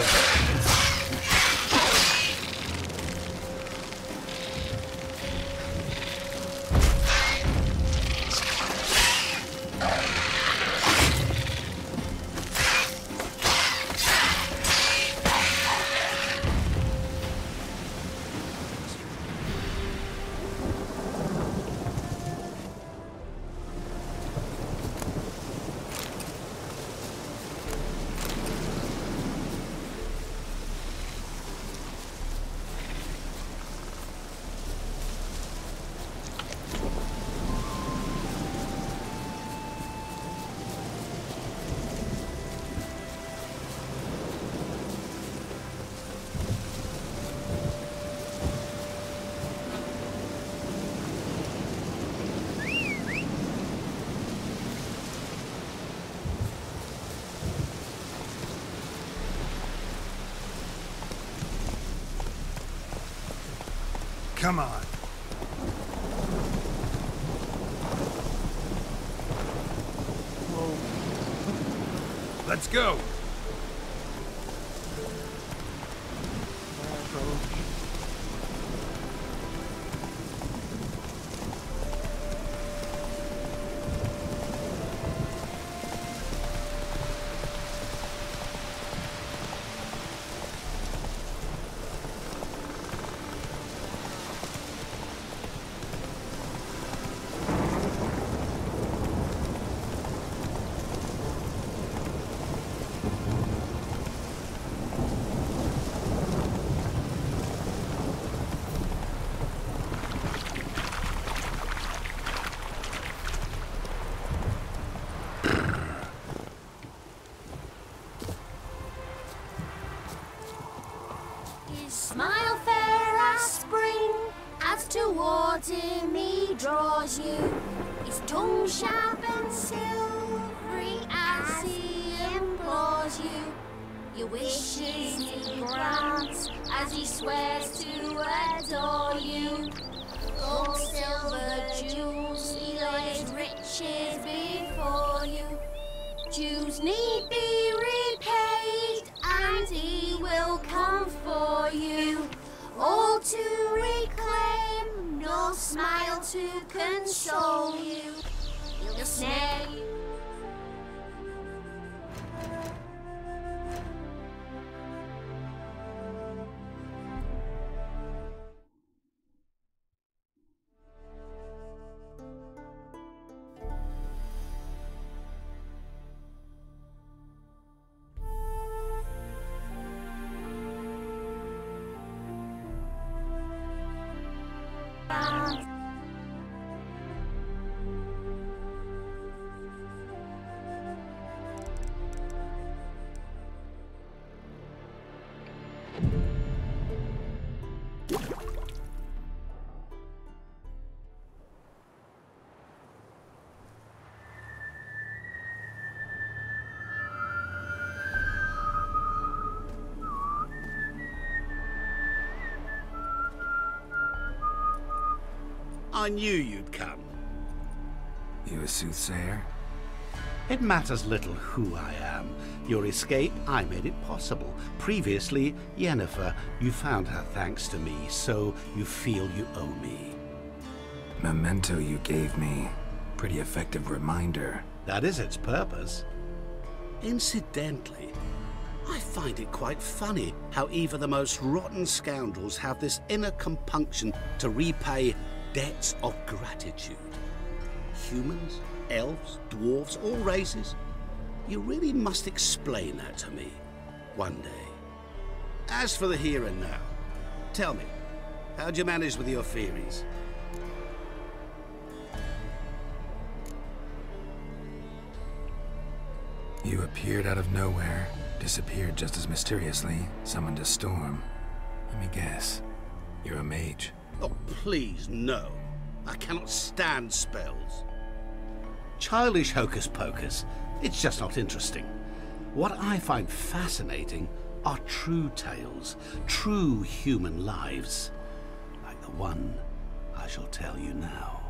too. Come on. Whoa. Let's go. Smile fair as spring, as towards him he draws you. His tongue sharp and silvery as he implores you. Your wishes he grants as he swears to adore you. Gold, silver, jewels, he lays riches before you. Dues need be repaid, and he will come for you. All to reclaim, no smile to console you. He'll snare you. I knew you'd come. You a soothsayer? It matters little who I am. Your escape, I made it possible. Previously, Yennefer, you found her thanks to me, so you feel you owe me. Memento you gave me. Pretty effective reminder. That is its purpose. Incidentally, I find it quite funny how even the most rotten scoundrels have this inner compunction to repay debts of gratitude. Humans, elves, dwarves, all races. You really must explain that to me one day. As for the here and now, tell me, how'd you manage with your theories? You appeared out of nowhere, disappeared just as mysteriously, summoned a storm. Let me guess. You're a mage. Oh, please, no. I cannot stand spells. Childish hocus pocus. It's just not interesting. What I find fascinating are true tales, true human lives, like the one I shall tell you now.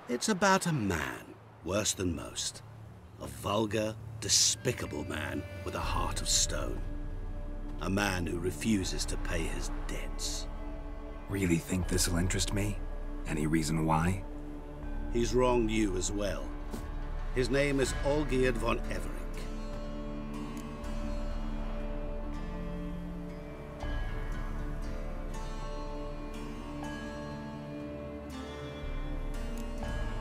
It's about a man, worse than most. A vulgar, despicable man with a heart of stone. A man who refuses to pay his debts. Really think this'll interest me? Any reason why? He's wronged you as well. His name is Olgierd von Everec.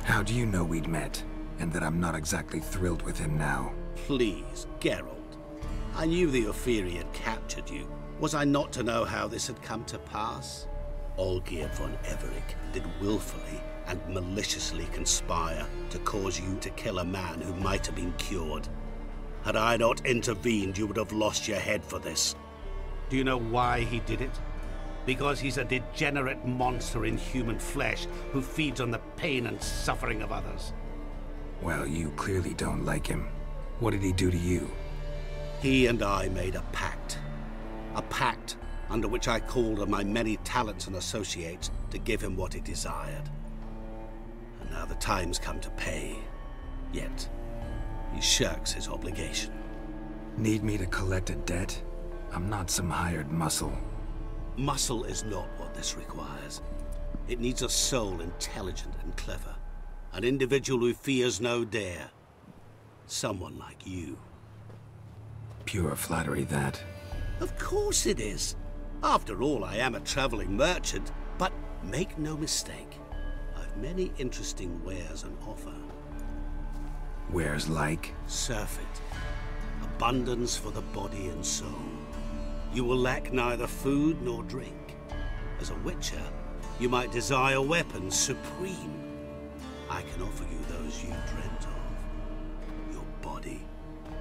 How do you know we'd met, and that I'm not exactly thrilled with him now? Please, Geralt. I knew the Ophiri had captured you. Was I not to know how this had come to pass? Olgierd von Everec did willfully and maliciously conspire to cause you to kill a man who might have been cured. Had I not intervened, you would have lost your head for this. Do you know why he did it? Because he's a degenerate monster in human flesh who feeds on the pain and suffering of others. Well, you clearly don't like him. What did he do to you? He and I made a pact. A pact under which I called on my many talents and associates to give him what he desired. And now the time's come to pay. Yet, he shirks his obligation. Need me to collect a debt? I'm not some hired muscle. Muscle is not what this requires. It needs a soul intelligent and clever. An individual who fears no dare. Someone like you. Pure flattery, that. Of course it is. After all, I am a traveling merchant, but make no mistake. I've many interesting wares on offer. Wares like? Surfeit. Abundance for the body and soul. You will lack neither food nor drink. As a witcher, you might desire weapons supreme. I can offer you those you dreamt of. Your body,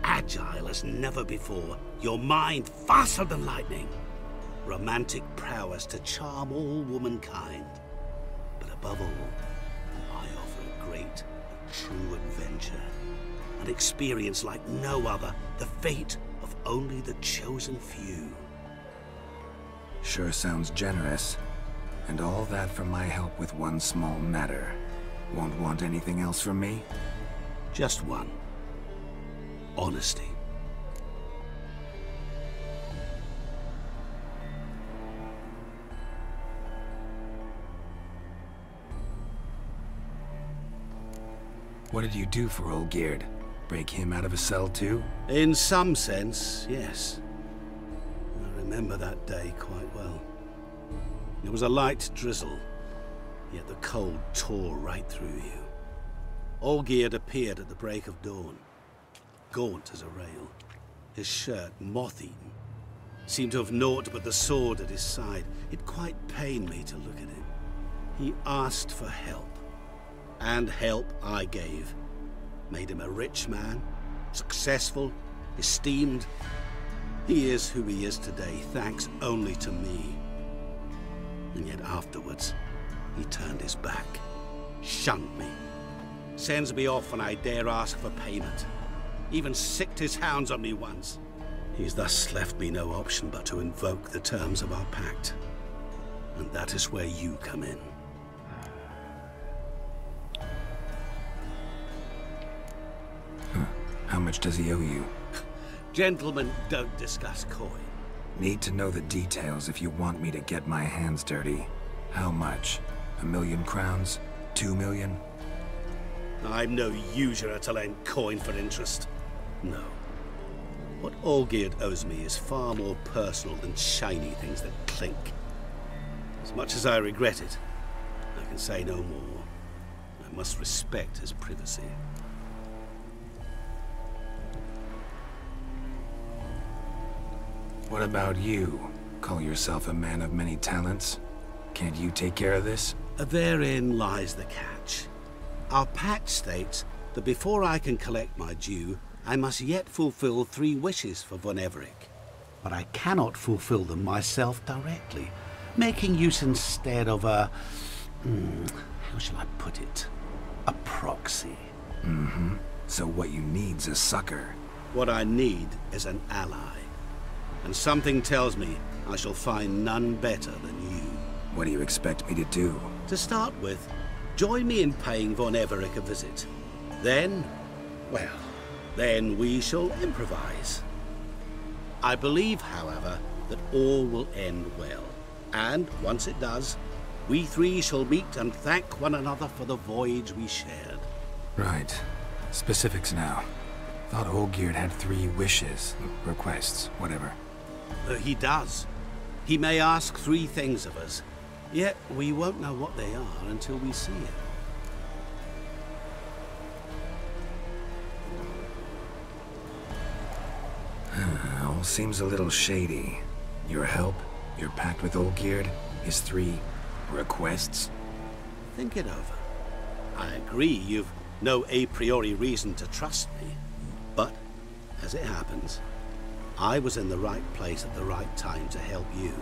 agile as never before. Your mind, faster than lightning. Romantic prowess to charm all womankind. But above all, I offer a great and true adventure. An experience like no other. The fate of only the chosen few. Sure sounds generous. And all that for my help with one small matter. Won't want anything else from me? Just one. Honesty. What did you do for Olgierd? Break him out of a cell too? In some sense, yes. I remember that day quite well. There was a light drizzle, yet the cold tore right through you. Olgierd appeared at the break of dawn, gaunt as a rail, his shirt moth-eaten, seemed to have naught but the sword at his side. It quite pained me to look at him. He asked for help, and help I gave. Made him a rich man, successful, esteemed. He is who he is today, thanks only to me. And yet afterwards, he turned his back, shunned me, sends me off when I dare ask for payment, even sicked his hounds on me once. He's thus left me no option but to invoke the terms of our pact. And that is where you come in. How much does he owe you? Gentlemen don't discuss coin. Need to know the details if you want me to get my hands dirty. How much? 1,000,000 crowns? 2 million? I'm no usurer to lend coin for interest. No. What Olgierd owes me is far more personal than shiny things that clink. As much as I regret it, I can say no more. I must respect his privacy. What about you? Call yourself a man of many talents? Can't you take care of this? Therein lies the catch. Our pact states that before I can collect my due, I must yet fulfill 3 wishes for von Everec. But I cannot fulfill them myself directly, making use instead of a... how shall I put it? A proxy. Mm-hmm. So what you need's a sucker. What I need is an ally. And something tells me I shall find none better than you. What do you expect me to do? To start with, join me in paying von Everec a visit. Then, well, Then we shall improvise. I believe, however, that all will end well. And once it does, we three shall meet and thank one another for the voyage we shared. Right. Specifics now. Thought Olgierd had 3 wishes, requests, whatever. He does. He may ask 3 things of us, yet we won't know what they are until we see it. All seems a little shady. Your help, your pact with Olgierd, his 3 requests. Think it over. I agree you've no a priori reason to trust me, but as it happens, I was in the right place at the right time to help you.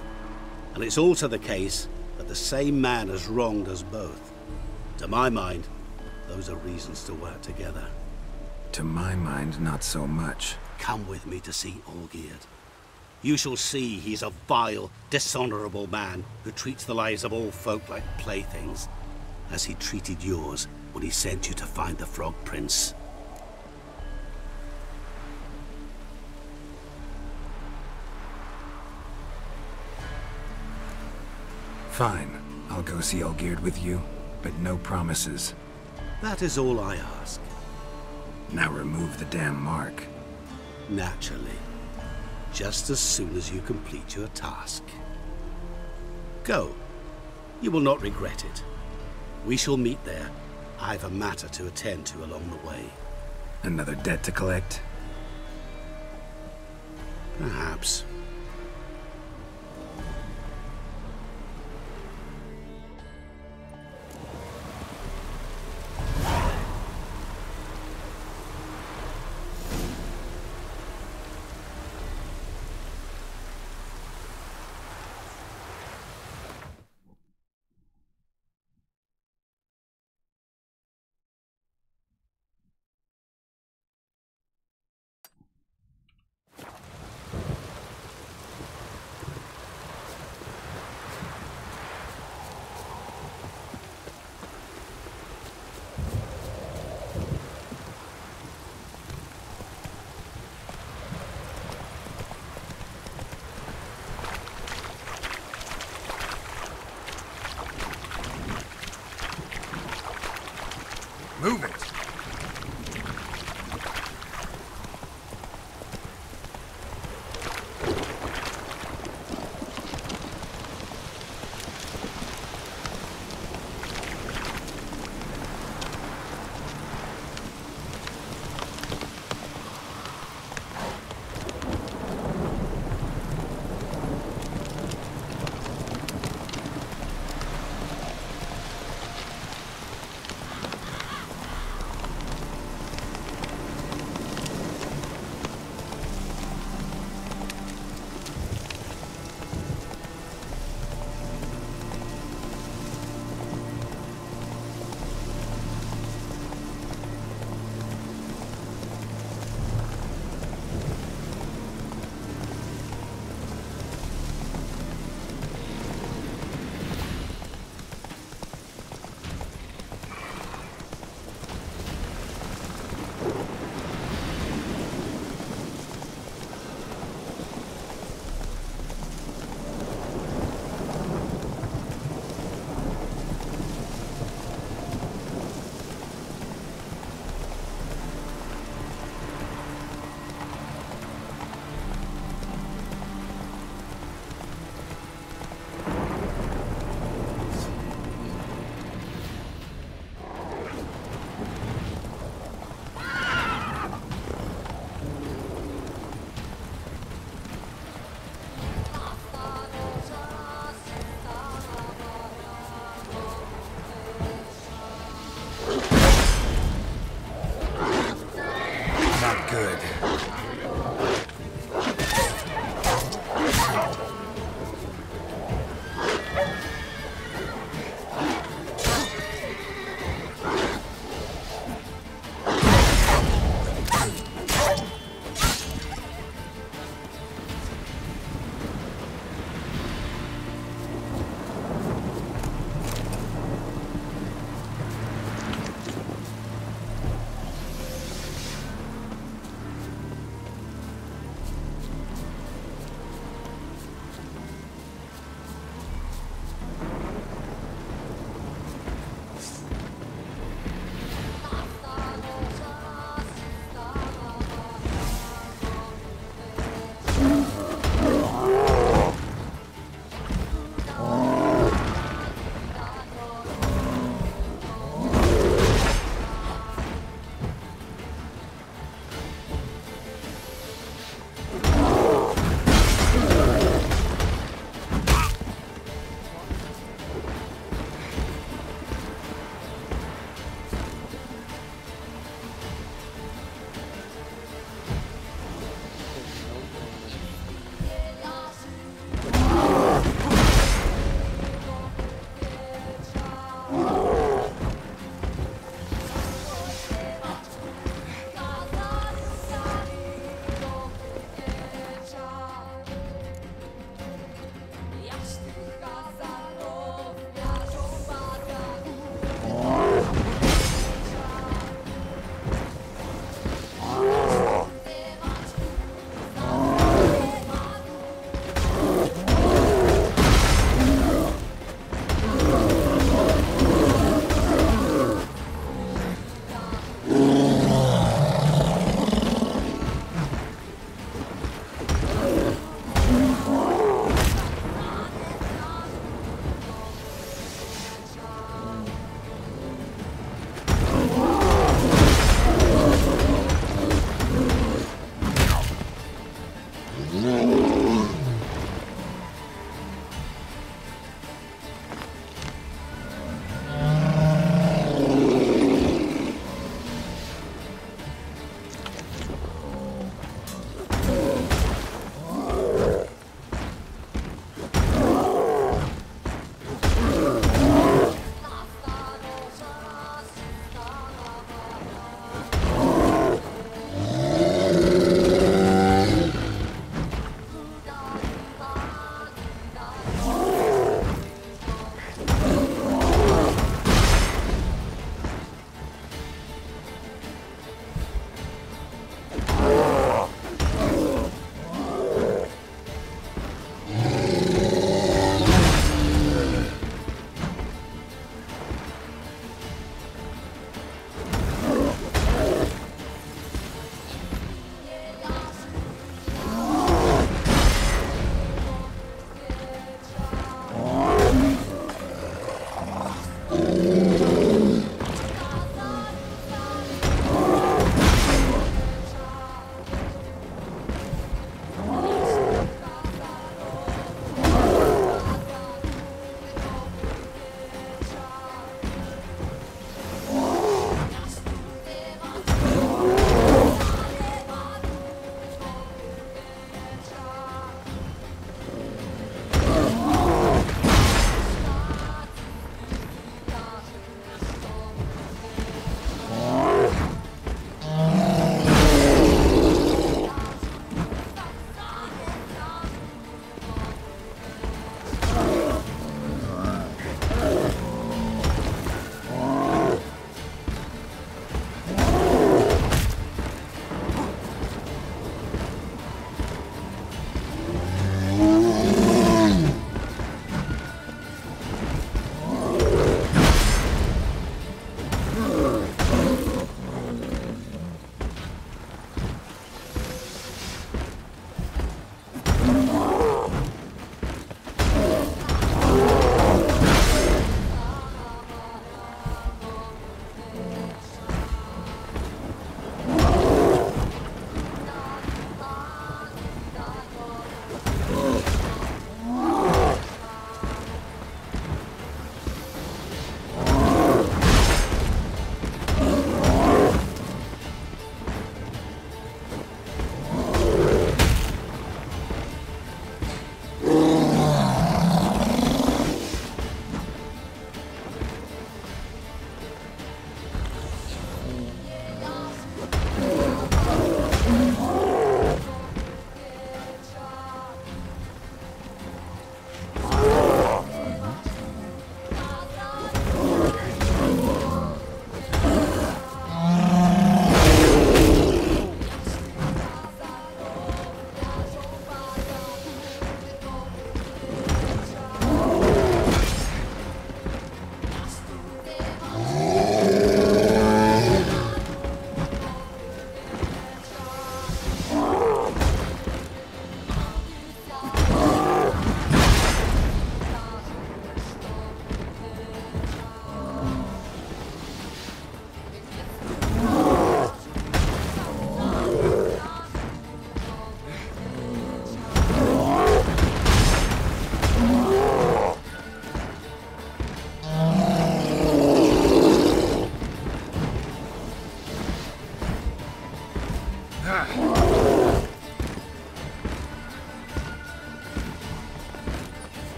And it's also the case that the same man has wronged us both. To my mind, those are reasons to work together. To my mind, not so much. Come with me to see Olgierd. You shall see he's a vile, dishonorable man who treats the lives of all folk like playthings, as he treated yours when he sent you to find the Frog Prince. Fine. I'll go see Olgierd with you, but no promises. That is all I ask. Now remove the damn mark. Naturally. Just as soon as you complete your task. Go. You will not regret it. We shall meet there. I've a matter to attend to along the way. Another debt to collect? Perhaps. Move it.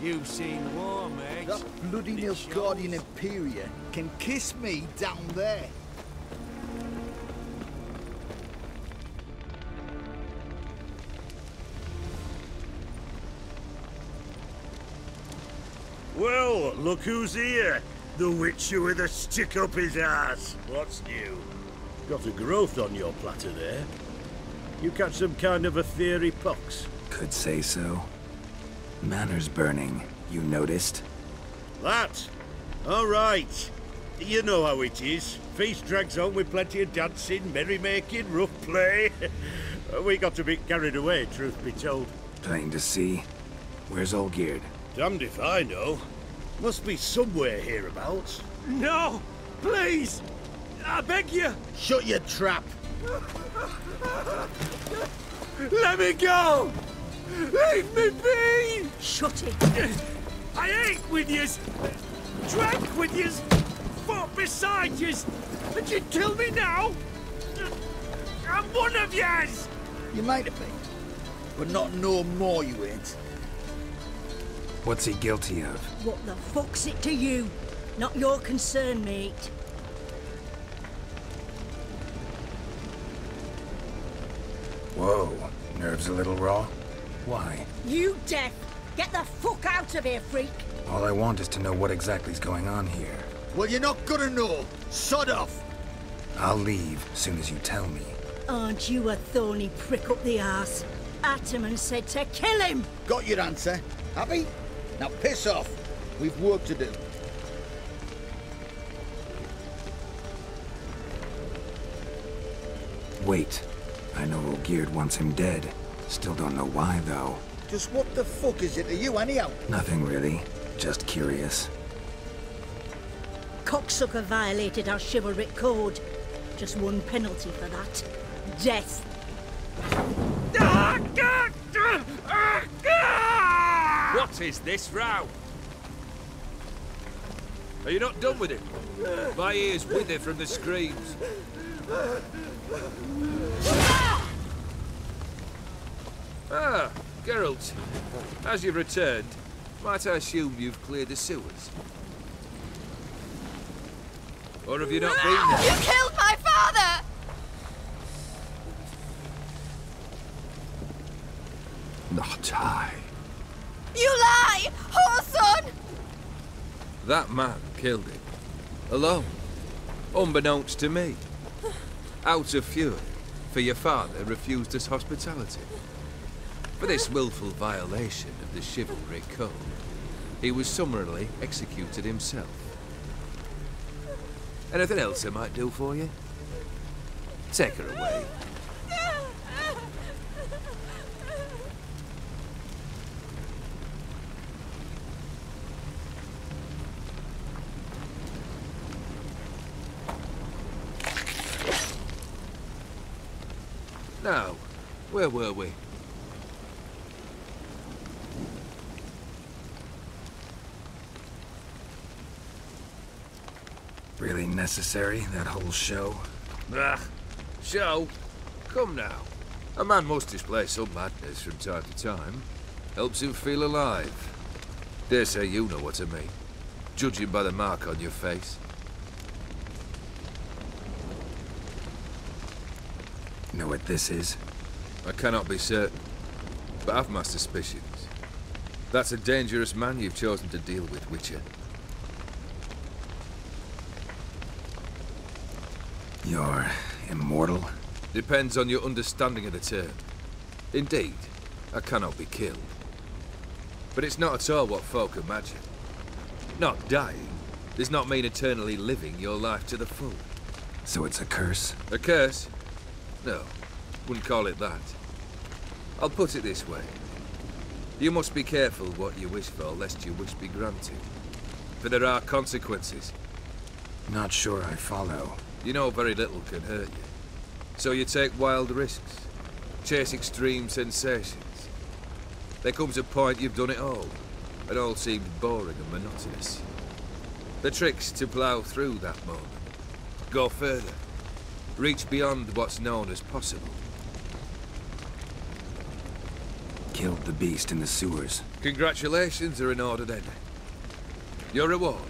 You've seen war, mate. That bloody Nilfgaardian Imperia can kiss me down there. Well, look who's here. The Witcher with a stick up his ass. What's new? Got a growth on your platter there. You catch some kind of a theory pox? Could say so. Manor's burning, you noticed? That? All right. You know how it is. Feast drags on with plenty of dancing, merrymaking, rough play. We got a bit carried away, truth be told. Plain to see. Where's Olgierd? Damned if I know. Must be somewhere hereabouts. No! Please! I beg you! Shut your trap. Let me go! Leave me be! Shut it. I ate with yous, drank with yous, fought beside yous, and you'd kill me now? I'm one of yous! You might have been, but not no more you ain't. What's he guilty of? What the fuck's it to you? Not your concern, mate. Whoa, nerves a little raw? Why? You deaf! Get the fuck out of here, freak! All I want is to know what exactly's going on here. Well, you're not gonna know. Sod off. I'll leave soon as you tell me. Aren't you a thorny prick up the arse? Ataman said to kill him! Got your answer. Happy? Now piss off. We've work to do. Wait. I know Olgierd wants him dead. Still don't know why, though. Just what the fuck is it to you, anyhow? Nothing really. Just curious. Cocksucker violated our chivalric code. Just one penalty for that. Death. What is this row? Are you not done with it? My ears wither from the screams. Ah, Geralt. As you've returned, might I assume you've cleared the sewers? Or have you not been there? You killed my father! Not I. You lie! Whoreson! That man killed him. Alone. Unbeknownst to me. Out of fury, for your father refused us hospitality. For this willful violation of the chivalry code, he was summarily executed himself. Anything else I might do for you? Take her away. Now, where were we? Really necessary, that whole show? Ah, show? Come now. A man must display some madness from time to time. Helps him feel alive. Dare say you know what I mean. Judging by the mark on your face. Know what this is? I cannot be certain, but I've my suspicions. That's a dangerous man you've chosen to deal with, Witcher. You're immortal? Depends on your understanding of the term. Indeed, I cannot be killed. But it's not at all what folk imagine. Not dying does not mean eternally living your life to the full. So it's a curse? A curse? No, wouldn't call it that. I'll put it this way. You must be careful what you wish for, lest your wish be granted. For there are consequences. Not sure I follow. You know very little can hurt you. So you take wild risks. Chase extreme sensations. There comes a point you've done it all. It all seems boring and monotonous. The trick's to plough through that moment. Go further. Reach beyond what's known as possible. killed the beast in the sewers. Congratulations are in order then. Your reward.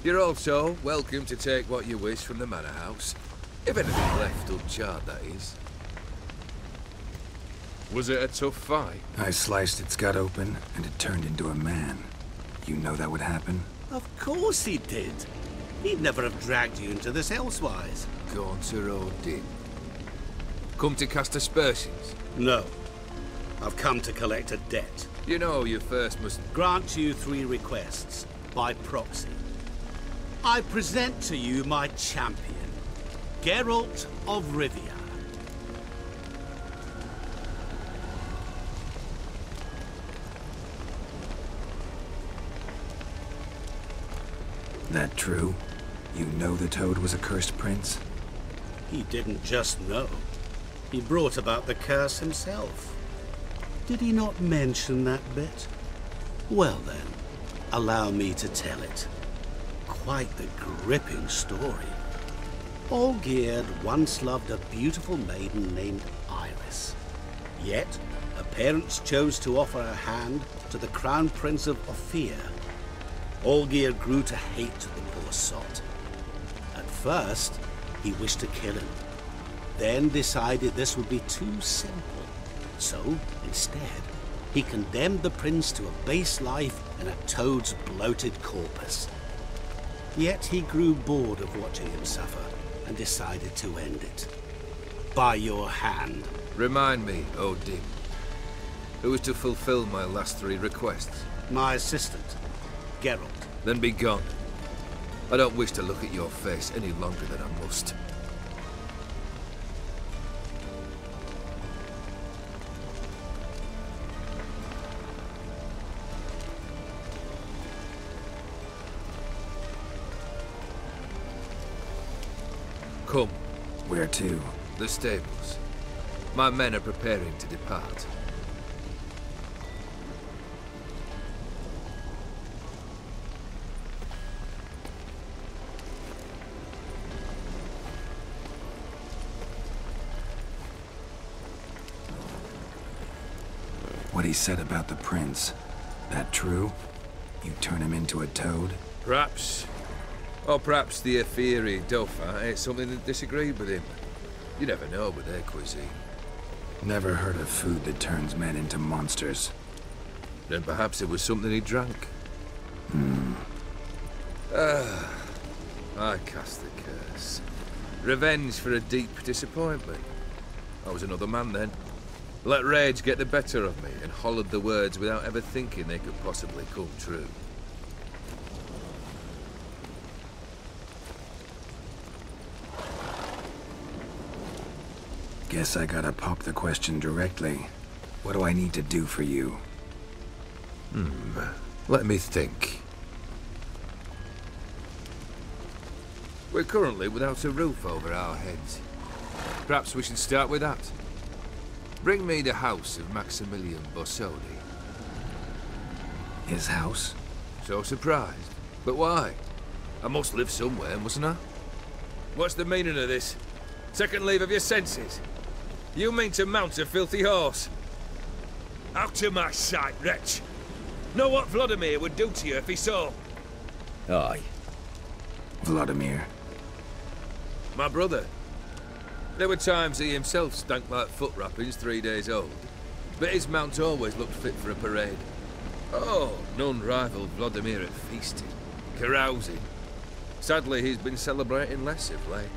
You're also welcome to take what you wish from the manor house. If anything left uncharred, that is. Was it a tough fight? I sliced its gut open, and it turned into a man. You know that would happen? Of course he did. He'd never have dragged you into this elsewise. Gaunter Odin. Come to cast aspersions? No. I've come to collect a debt. You know you first must... Grant you 3 requests, by proxy. I present to you my champion, Geralt of Rivia. That true? You know the Toad was a cursed prince? He didn't just know. He brought about the curse himself. Did he not mention that bit? Well then, allow me to tell it. Quite the gripping story. Olgierd once loved a beautiful maiden named Iris. Yet, her parents chose to offer her hand to the Crown Prince of Ophir. Olgierd grew to hate the poor sot. At first, he wished to kill him. Then decided this would be too simple. So, instead, he condemned the prince to a base life in a toad's bloated corpus. Yet he grew bored of watching him suffer and decided to end it. By your hand. Remind me, Odin. Who is to fulfill my last 3 requests? My assistant, Geralt. Then be gone. I don't wish to look at your face any longer than I must. Come. Where to? The stables. My men are preparing to depart. What he said about the prince, that true? You turn him into a toad? Perhaps. Or perhaps the Ephiri Dauphin ate something that disagreed with him. You never know with their cuisine. Never heard of food that turns men into monsters. Then perhaps it was something he drank. I cast the curse. Revenge for a deep disappointment. I was another man then. Let rage get the better of me and hollered the words without ever thinking they could possibly come true. Guess I gotta pop the question directly. What do I need to do for you? Let me think. We're currently without a roof over our heads. Perhaps we should start with that. Bring me the house of Maximilian Borsodi. His house? So surprised. But why? I must live somewhere, mustn't I? What's the meaning of this? Second leave of your senses? You mean to mount a filthy horse? Out of my sight, wretch! Know what Vladimir would do to you if he saw? Aye. Vladimir. My brother. There were times he himself stank like foot wrappings 3 days old, but his mount always looked fit for a parade. Oh, none rivaled Vladimir at feasting, carousing. Sadly, he's been celebrating less of late.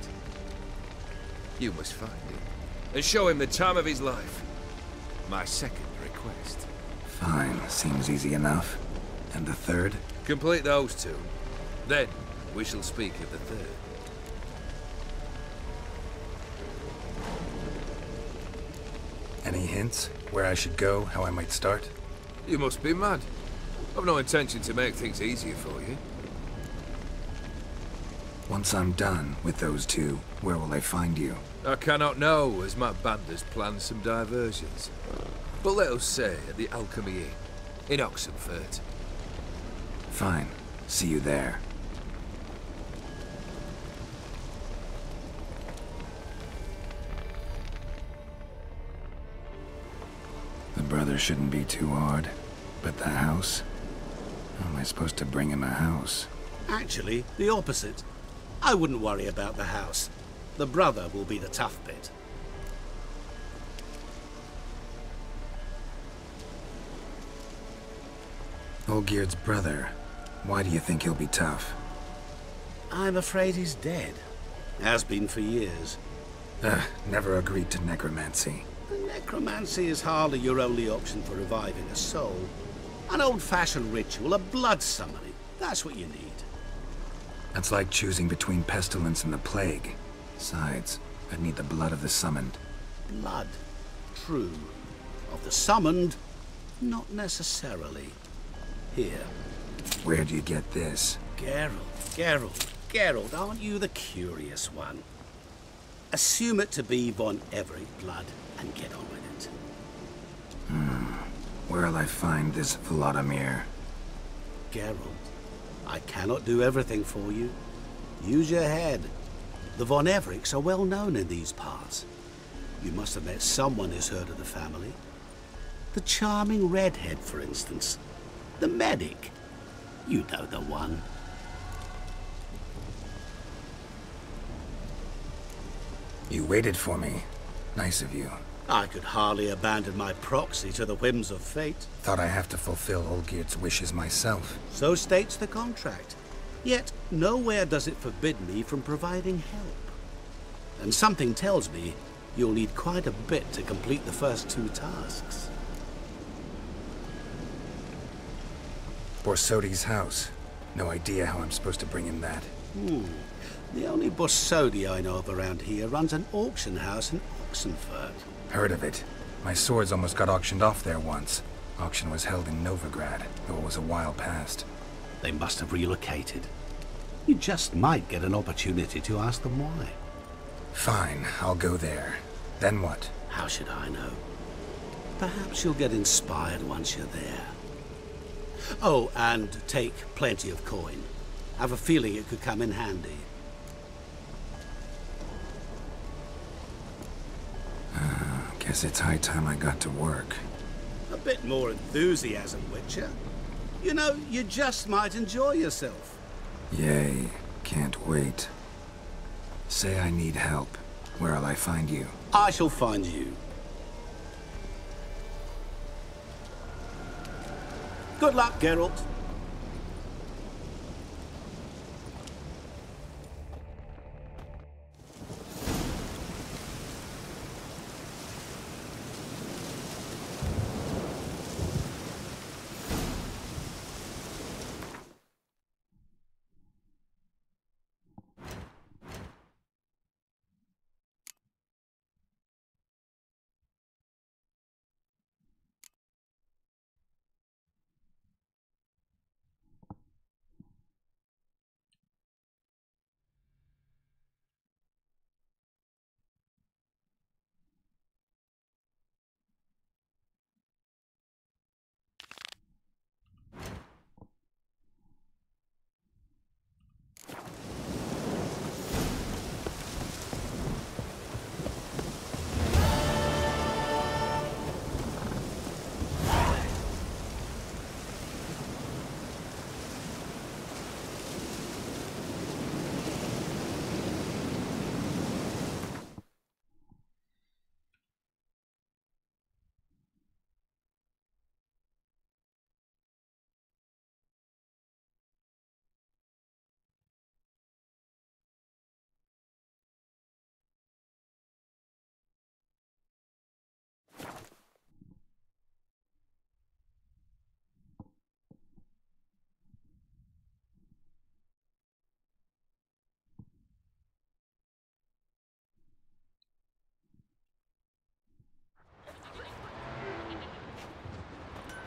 You must find him, and show him the time of his life. My second request. Fine, seems easy enough. And the third? Complete those 2. Then, we shall speak of the third. Any hints? Where I should go? How I might start? You must be mad. I've no intention to make things easier for you. Once I'm done with those 2, where will I find you? I cannot know, as my band has planned some diversions. But let us say at the Alchemy Inn, in Oxenfurt. Fine. See you there. The brother shouldn't be too hard. But the house? How am I supposed to bring him a house? Actually, the opposite. I wouldn't worry about the house. The brother will be the tough bit. Olgierd's brother. Why do you think he'll be tough? I'm afraid he's dead. Has been for years. Never agreed to necromancy. Necromancy is hardly your only option for reviving a soul. An old-fashioned ritual, a blood summoning. That's what you need. That's like choosing between pestilence and the plague. Besides, I'd need the blood of the summoned. Blood. True. Of the summoned, not necessarily. Here. Where do you get this? Geralt, aren't you the curious one? Assume it to be von Everett blood and get on with it. Where'll I find this Vladimir? Geralt, I cannot do everything for you. Use your head. The von Evericks are well known in these parts. You must have met someone who's heard of the family. The charming redhead, for instance. The medic. You know the one. You waited for me. Nice of you. I could hardly abandon my proxy to the whims of fate. Thought I have to fulfill Olgierd's wishes myself. So states the contract. Yet, nowhere does it forbid me from providing help. And something tells me you'll need quite a bit to complete the first 2 tasks. Borsodi's house. No idea how I'm supposed to bring him that. The only Borsodi I know of around here runs an auction house in Oxenfurt. Heard of it. My swords almost got auctioned off there once. Auction was held in Novigrad, though it was a while past. They must have relocated. You just might get an opportunity to ask them why. Fine, I'll go there. Then what? How should I know? Perhaps you'll get inspired once you're there. Oh, and take plenty of coin. I have a feeling it could come in handy. Guess it's high time I got to work. A bit more enthusiasm, Witcher. You know, you just might enjoy yourself. Yay, can't wait. Say I need help. Where'll I find you? I shall find you. Good luck, Geralt.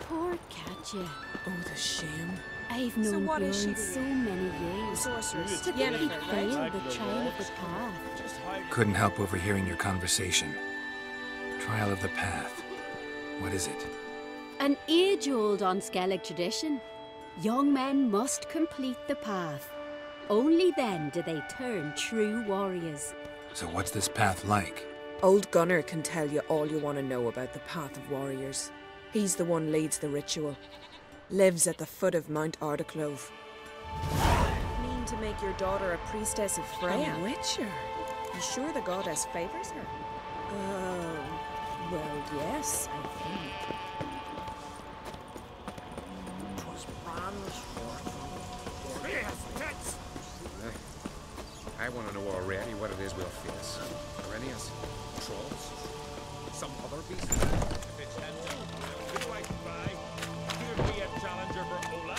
Poor Katya. Oh, the shame. I've known what is Bjorn she so many years. Sorceress. To think he'd failed the trial of the path. Couldn't help overhearing your conversation. Trial of the Path. What is it? An age-old Unskellig tradition. Young men must complete the path. Only then do they turn true warriors. So what's this path like? Old Gunnar can tell you all you want to know about the Path of Warriors. He's the one leads the ritual. Lives at the foot of Mount Ardaclove. Mean to make your daughter a priestess of Freya? A witcher? You sure the goddess favours her? Well, yes, I think. I want to know already what it is we'll face. Arrhenius? Trolls? Some other beast? If it's Henry, who do I spy? Could it be a challenger for Ola?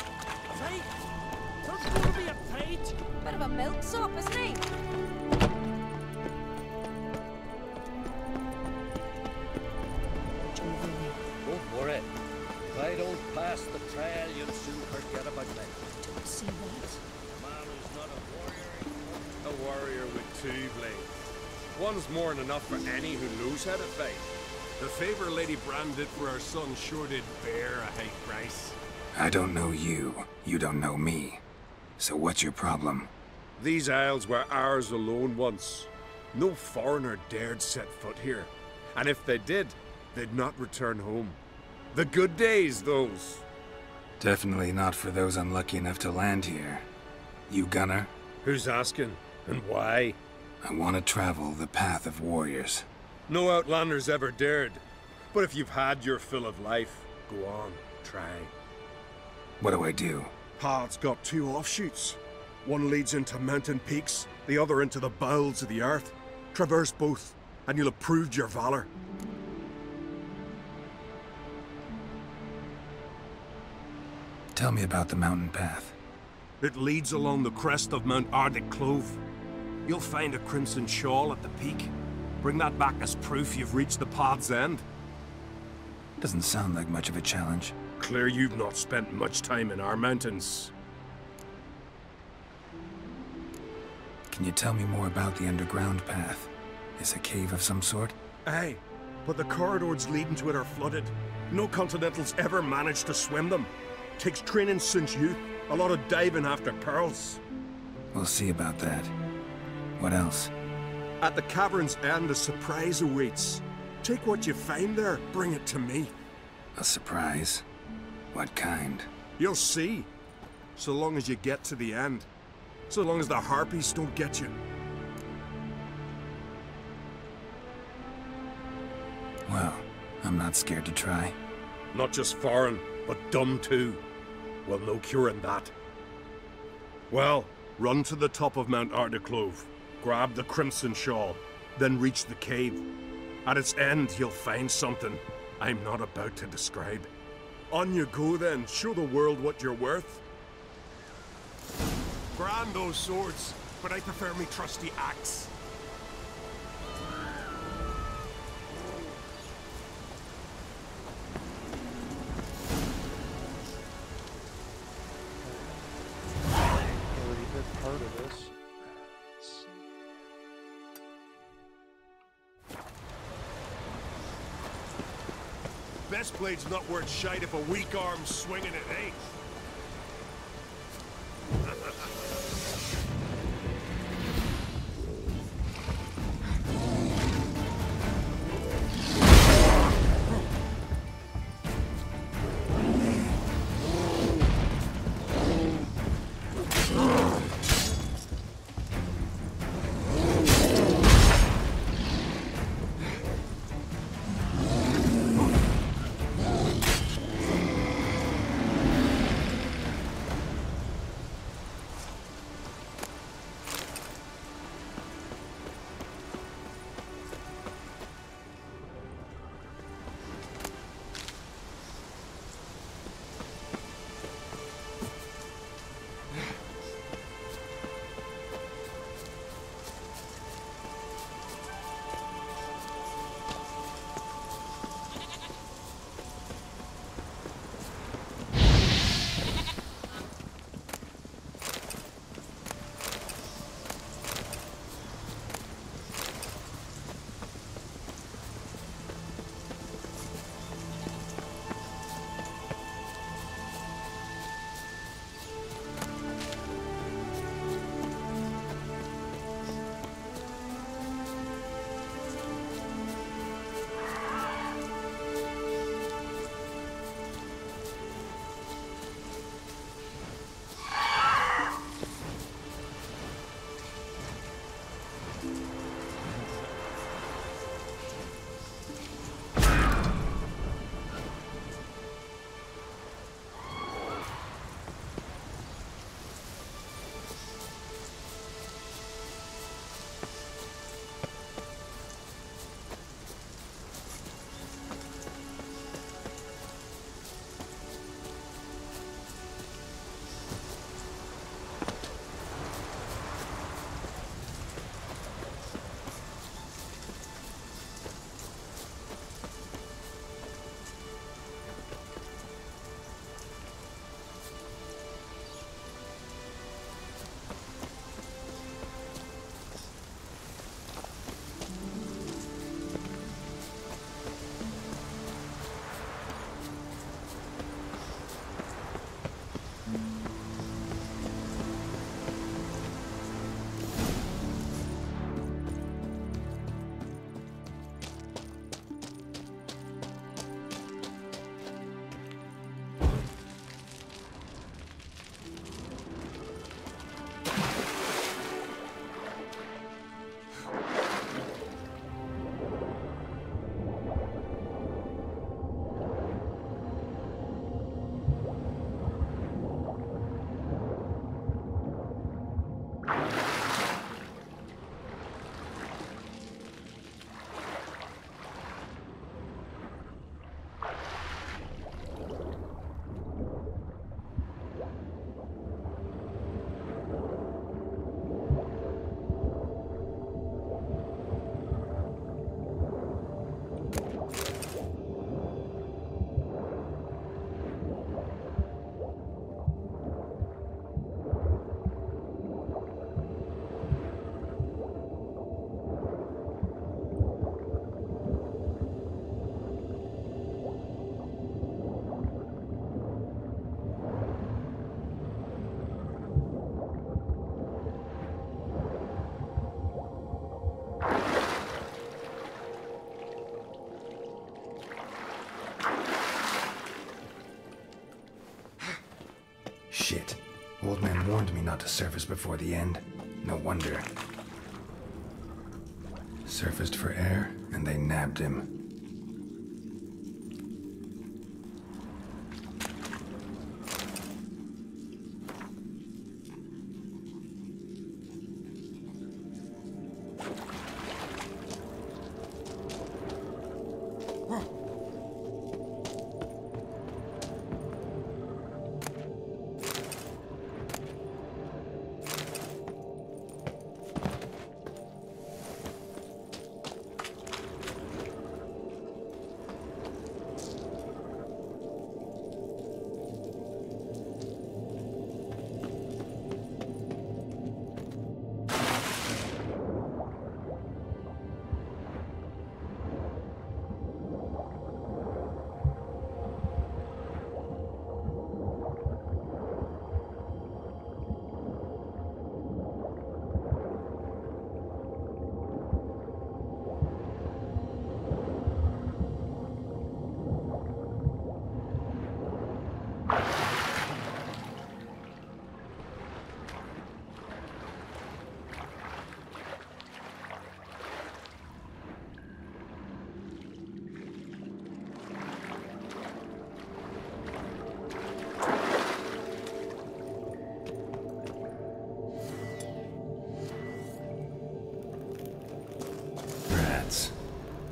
Fight? There's going to be a fight? Bit of a milksop, isn't he? Go for it. If I don't pass the trial, you'll soon forget about me. Don't see that. A man who's not a warrior. A warrior with 2 blades. One's more than enough for any who knows how to fight. The favor Lady Brand did for our son sure did bear a high price. I don't know you. You don't know me. So what's your problem? These isles were ours alone once. No foreigner dared set foot here. And if they did, they'd not return home. The good days, those. Definitely not for those unlucky enough to land here. You gunner? Who's asking? And why? I want to travel the path of warriors. No outlanders ever dared. But if you've had your fill of life, go on, try. What do I do? Path's got 2 offshoots. One leads into mountain peaks, the other into the bowels of the earth. Traverse both, and you'll have proved your valor. Tell me about the mountain path. It leads along the crest of Mount Ardaclove. You'll find a crimson shawl at the peak. Bring that back as proof you've reached the path's end. Doesn't sound like much of a challenge. Clear you've not spent much time in our mountains. Can you tell me more about the underground path? Is a cave of some sort? Aye, but the corridors leading to it are flooded. No Continentals ever managed to swim them. Takes training since youth. A lot of diving after pearls. We'll see about that. What else? At the cavern's end, a surprise awaits. Take what you find there, bring it to me. A surprise? What kind? You'll see. So long as you get to the end. So long as the harpies don't get you. Well, I'm not scared to try. Not just foreign, but dumb too. Well, no curing that. Well, run to the top of Mount Ardaclove. Grab the crimson shawl, then reach the cave. At its end, you'll find something I'm not about to describe. On you go then, show the world what you're worth. Grand those swords, but I prefer me trusty axe. Part of this. Best blade's not worth shite if a weak arm's swinging it, eh? not to surface before the end. No wonder. Surfaced for air, and they nabbed him.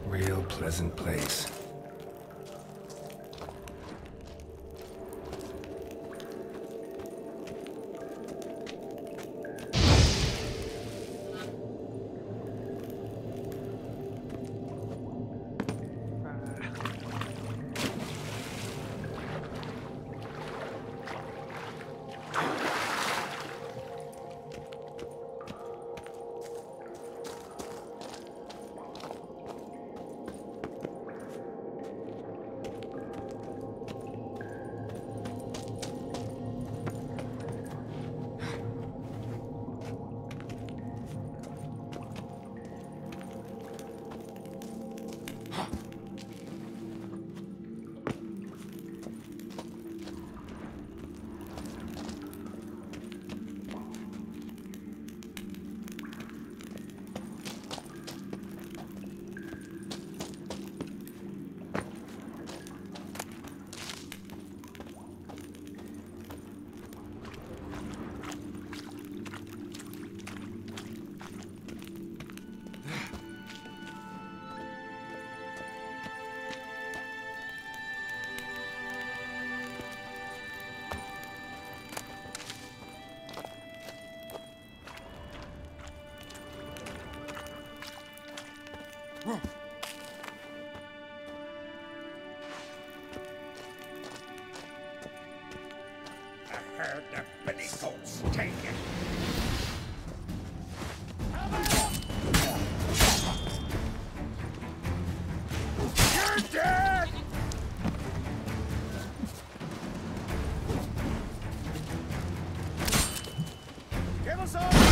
Real pleasant place. I heard the petticoats taken. You're dead! Give us all the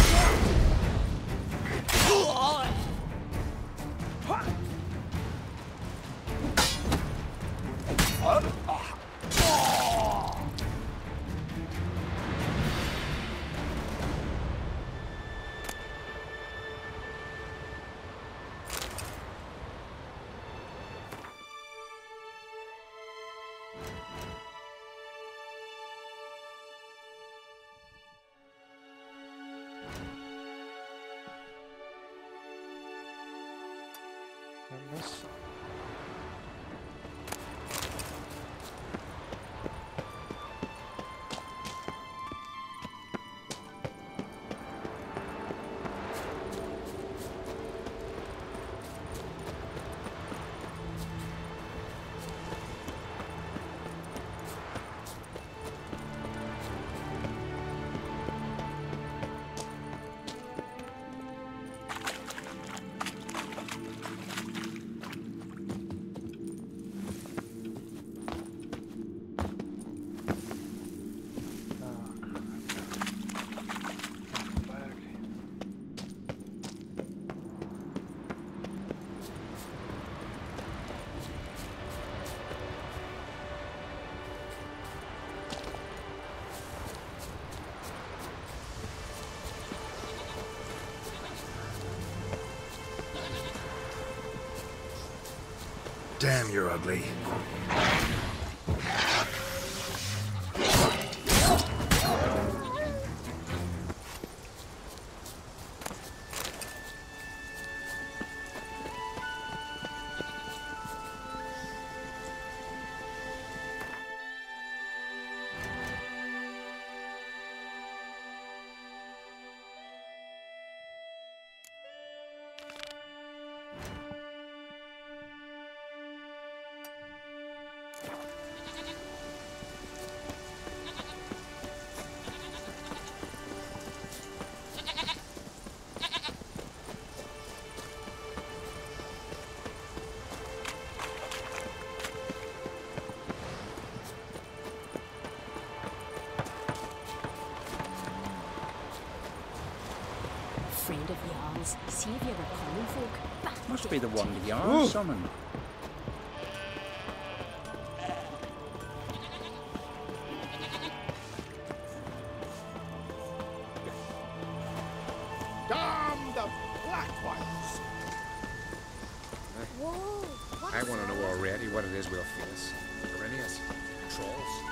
Damn, you're ugly. Friend of Jarl's, saviour of common folk. Must be the one the Jarl summoned. Damn the black ones! Whoa! I want to know already what it is we'll face. Arrhenius? Trolls?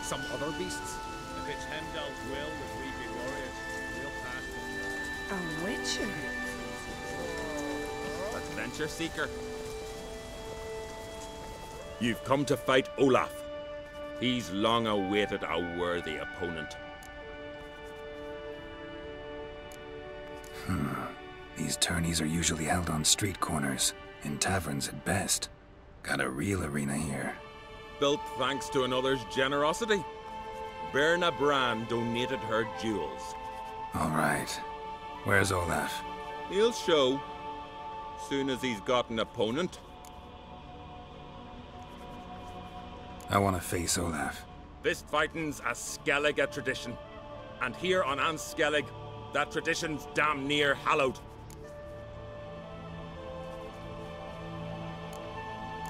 Some other beasts? If it's Heimdall's will that we be warriors, we'll pass them. A witcher? Adventure seeker. You've come to fight Olaf. He's long awaited a worthy opponent. These tourneys are usually held on street corners, in taverns at best. Got a real arena here. Built thanks to another's generosity. Berna Bran donated her jewels. All right. Where's Olaf? He'll show. Soon as he's got an opponent. I want to face Olaf. Fist fighting's a Skellige tradition. And here on Skellige, that tradition's damn near hallowed.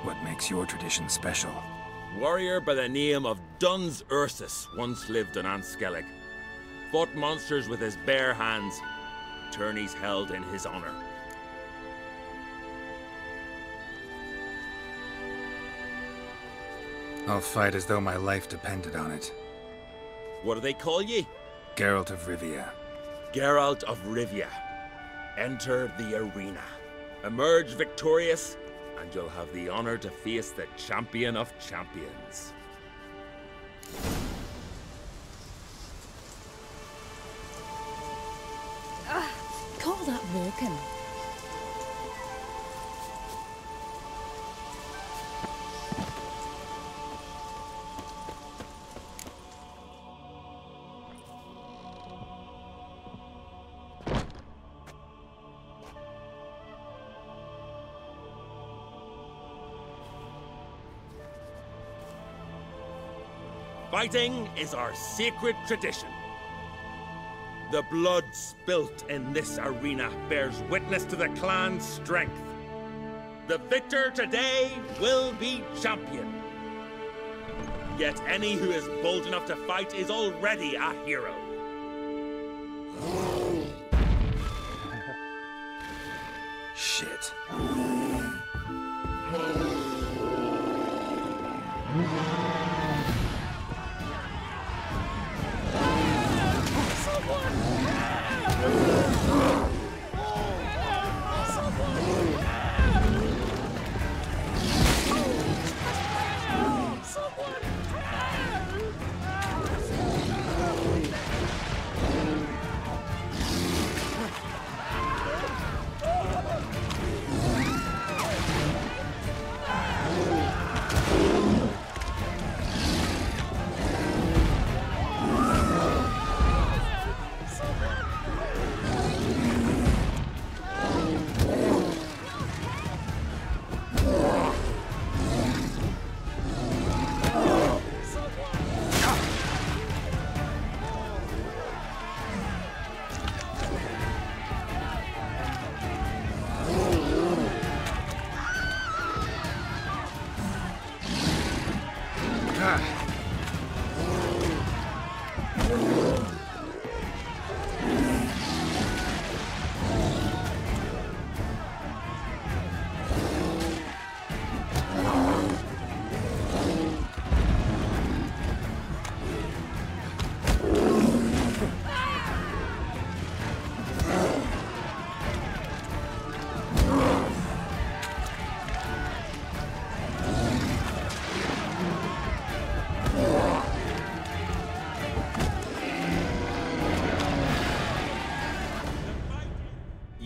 What makes your tradition special? Warrior by the name of Duns Ursus once lived on Skellige. Fought monsters with his bare hands. Tourneys held in his honor. I'll fight as though my life depended on it. What do they call ye? Geralt of Rivia. Geralt of Rivia. Enter the arena. Emerge victorious, and you'll have the honor to face the champion of champions. Call that walking. Fighting is our sacred tradition. The blood spilt in this arena bears witness to the clan's strength. The victor today will be champion. Yet any who is bold enough to fight is already a hero. Shit.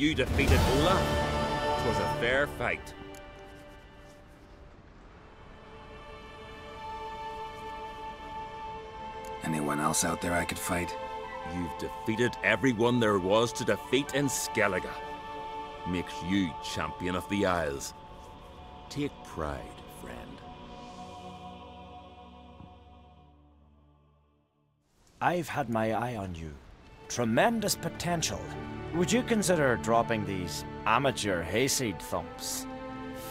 you defeated Ola. 'Twas a fair fight. Anyone else out there I could fight? You've defeated everyone there was to defeat in Skellige. Makes you champion of the Isles. Take pride, friend. I've had my eye on you. Tremendous potential. Would you consider dropping these amateur hayseed thumps?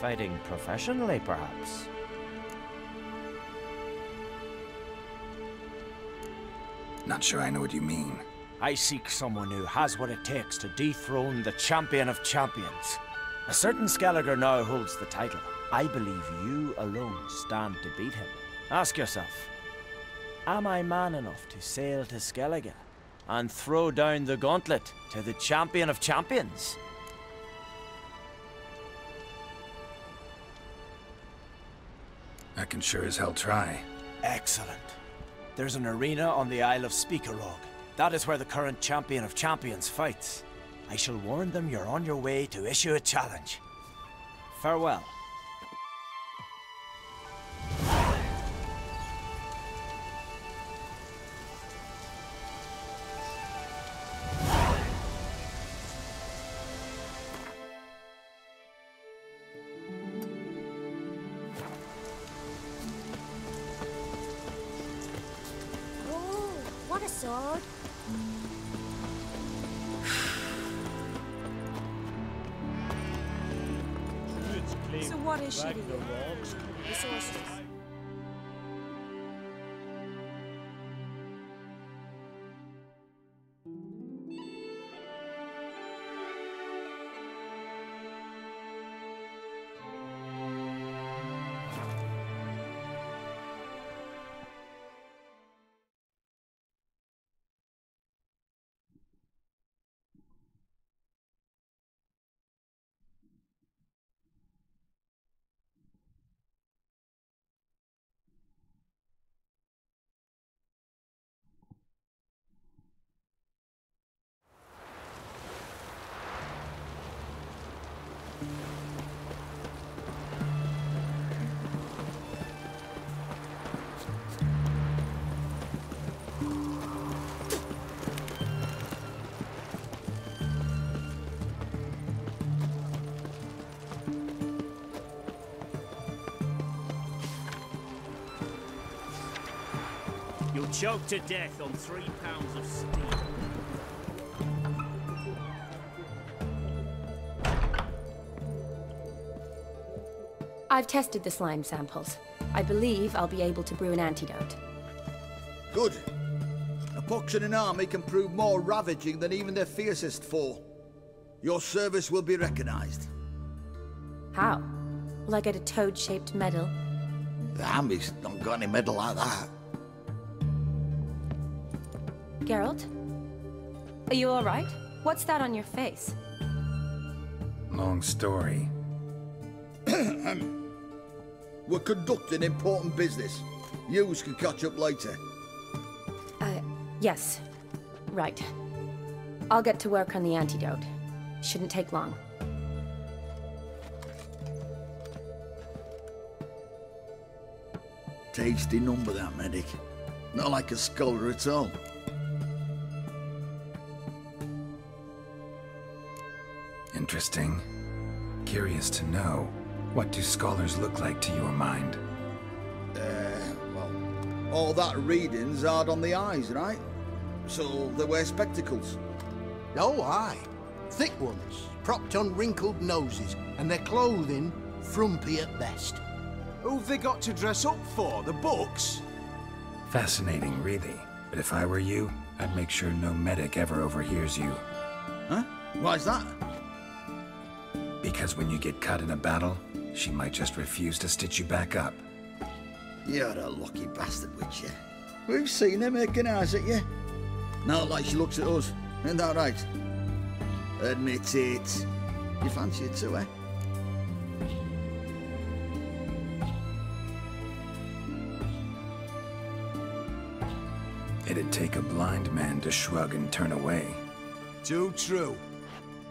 Fighting professionally, perhaps? Not sure I know what you mean. I seek someone who has what it takes to dethrone the champion of champions. A certain Skellige now holds the title. I believe you alone stand to beat him. Ask yourself, am I man enough to sail to Skellige and throw down the gauntlet to the champion of champions? I can sure as hell try. Excellent. There's an arena on the Isle of Speakerog. That is where the current champion of champions fights. I shall warn them you're on your way to issue a challenge. Farewell. What a sword! So what is she to you? Resources. You'll choke to death on 3 pounds of steel. I've tested the slime samples. I believe I'll be able to brew an antidote. Good. A pox in an army can prove more ravaging than even their fiercest foe. Your service will be recognized. How? Will I get a toad-shaped medal? The army's not got any medal like that. Geralt? Are you all right? What's that on your face? Long story. We're conducting important business. Yous can catch up later. Yes. Right. I'll get to work on the antidote. Shouldn't take long. Tasty number, that medic. Not like a scholar at all. Interesting. Curious to know, what do scholars look like to your mind? Well, all that reading's hard on the eyes, right? So they wear spectacles. Oh, aye. Thick ones, propped on wrinkled noses, and their clothing frumpy at best. Who've they got to dress up for? The books? Fascinating, really. But if I were you, I'd make sure no medic ever overhears you. Huh? Why's that? Because when you get cut in a battle, she might just refuse to stitch you back up. You're a lucky bastard, Witcher. We've seen her making eyes at you. Not like she looks at us. Isn't that right? Admit it. You fancy it too, eh? It'd take a blind man to shrug and turn away. Too true.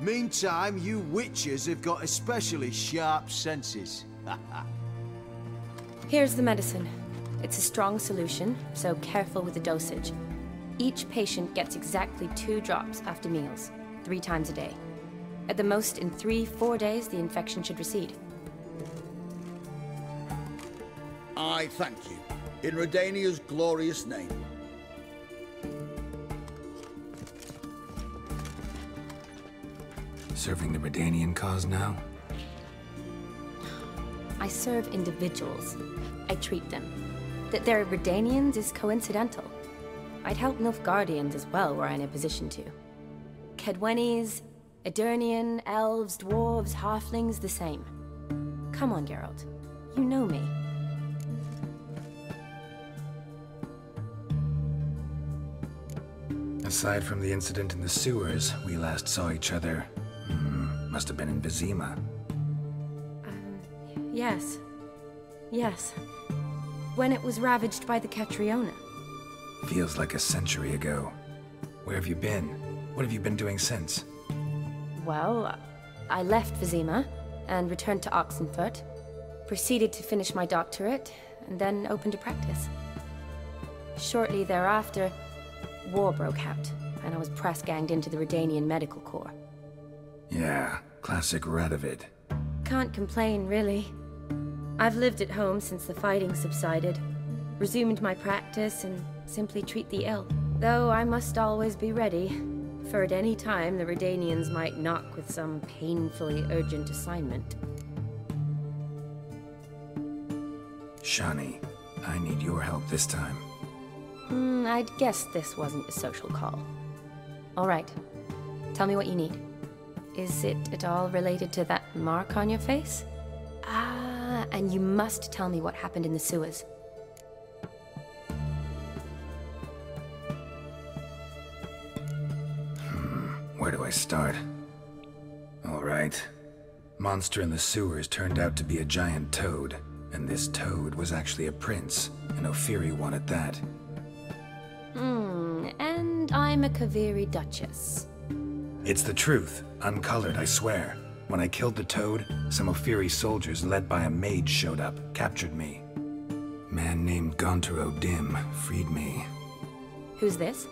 Meantime, you witches have got especially sharp senses. Here's the medicine. It's a strong solution, so careful with the dosage. Each patient gets exactly 2 drops after meals, 3 times a day. At the most, in 3-4 days, the infection should recede. I thank you. In Redania's glorious name. Serving the Redanian cause now? I serve individuals. I treat them. That they're Redanians is coincidental. I'd help Nilfgaardians as well were I in a position to. Kedwenis, Edirnian, elves, dwarves, halflings, the same. Come on, Geralt. You know me. Aside from the incident in the sewers, we last saw each other. Must have been in Vizima. Yes. Yes. When it was ravaged by the Catriona. Feels like a century ago. Where have you been? What have you been doing since? Well, I left Vizima and returned to Oxenfurt, proceeded to finish my doctorate, and then opened a practice. Shortly thereafter, war broke out, and I was press-ganged into the Redanian Medical Corps. Yeah, classic Radovid. Can't complain, really. I've lived at home since the fighting subsided, resumed my practice, and simply treat the ill. Though I must always be ready, for at any time the Redanians might knock with some painfully urgent assignment. Shani, I need your help this time. I'd guess this wasn't a social call. All right. Tell me what you need. Is it at all related to that mark on your face? Ah, and you must tell me what happened in the sewers. Where do I start? All right. Monster in the sewers turned out to be a giant toad, and this toad was actually a prince, and Ophiri wanted that. And I'm a Kaviri Duchess. It's the truth, uncolored, I swear. When I killed the toad, some Ophiri soldiers led by a mage showed up, captured me. Man named Gaunter O'Dim freed me. Who's this?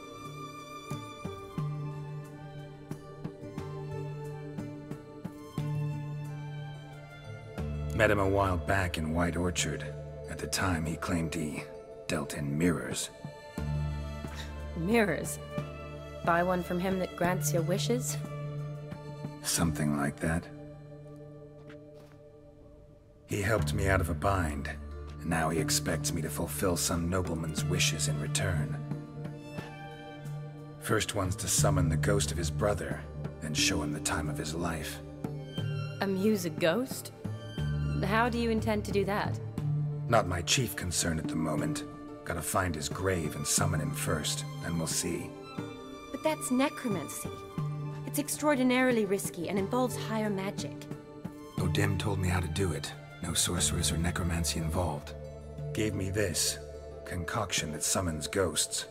Met him a while back in White Orchard. At the time, he claimed he dealt in mirrors. Mirrors? Buy one from him that grants your wishes? Something like that. He helped me out of a bind, and now he expects me to fulfill some nobleman's wishes in return. First one's to summon the ghost of his brother, then show him the time of his life. Amuse a ghost? How do you intend to do that? Not my chief concern at the moment. Gotta find his grave and summon him first, then we'll see. But that's necromancy. It's extraordinarily risky and involves higher magic. O'Dim told me how to do it. No sorcerers or necromancy involved. Gave me this concoction that summons ghosts.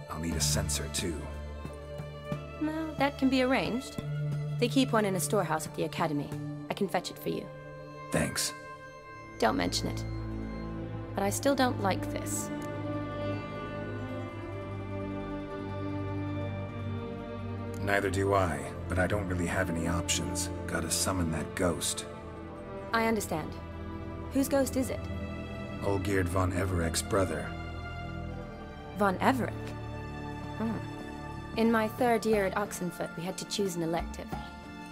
I'll need a censer too. No, that can be arranged. They keep one in a storehouse at the academy. I can fetch it for you. Thanks. Don't mention it. But I still don't like this. Neither do I, but I don't really have any options. Gotta summon that ghost. I understand. Whose ghost is it? Olgierd von Everek's brother. Von Everek? In my 3rd year at Oxenfurt, we had to choose an elective.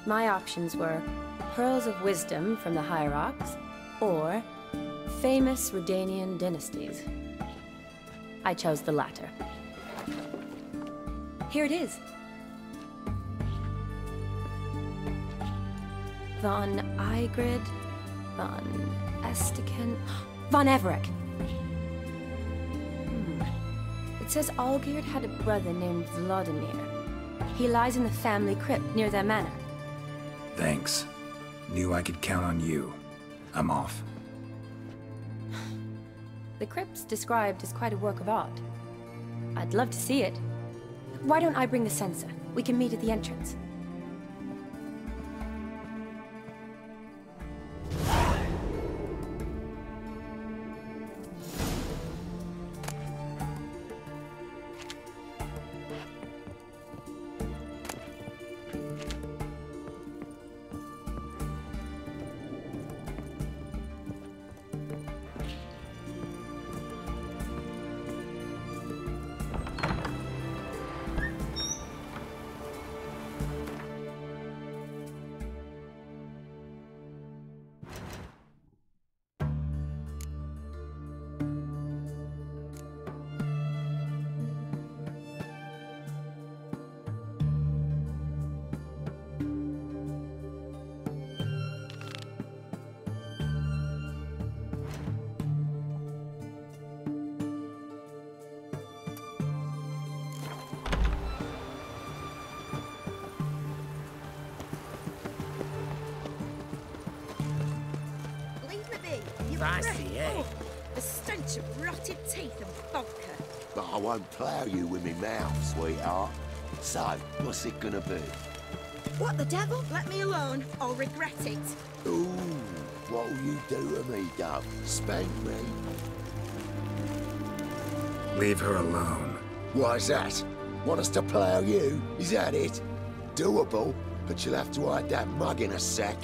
My options were Pearls of Wisdom from the Hierarchs, or Famous Redanian Dynasties. I chose the latter. Here it is. Von Igrid, von Estiken, von Everek. It says Olgierd had a brother named Vladimir. He lies in the family crypt near their manor. Thanks. Knew I could count on you. I'm off. The crypt's described as quite a work of art. I'd love to see it. Why don't I bring the censer? We can meet at the entrance. Spicy, eh? Oh, the stench of rotted teeth and vodka. But I won't plough you with me mouth, sweetheart. So, what's it gonna be? What the devil? Let me alone. I'll regret it. Ooh, what'll you do to me, Dove? Spank me? Leave her alone. Why's that? Want us to plough you? Is that it? Doable, but you'll have to hide that mug in a sack.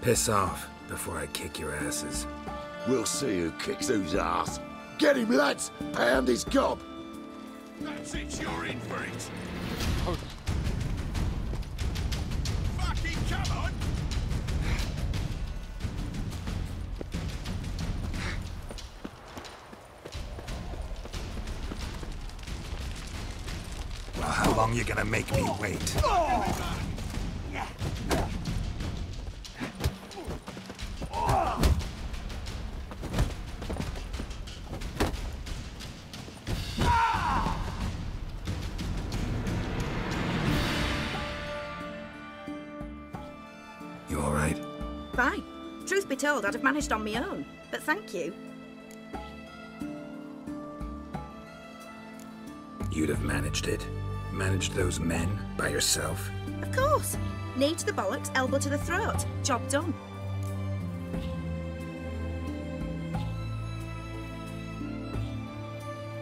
Piss off before I kick your asses. We'll see who kicks whose ass. Get him, lads! Pound his gob! That's it, you're in for it! Fucking come on! Well, how long you gonna make me wait? You all right? Fine. Truth be told, I'd have managed on my own. But thank you. You'd have managed it? Managed those men by yourself? Of course. Knee to the bollocks, elbow to the throat. Job done.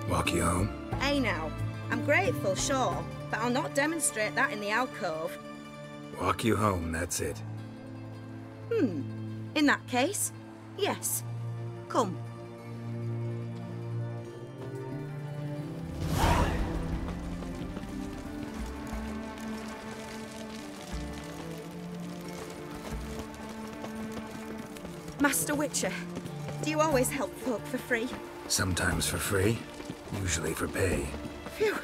Walk you home? Hey now. I'm grateful, sure, but I'll not demonstrate that in the alcove. Walk you home, that's it. In that case, yes. Come. Master Witcher, do you always help folk for free? Sometimes for free, usually for pay. Phew.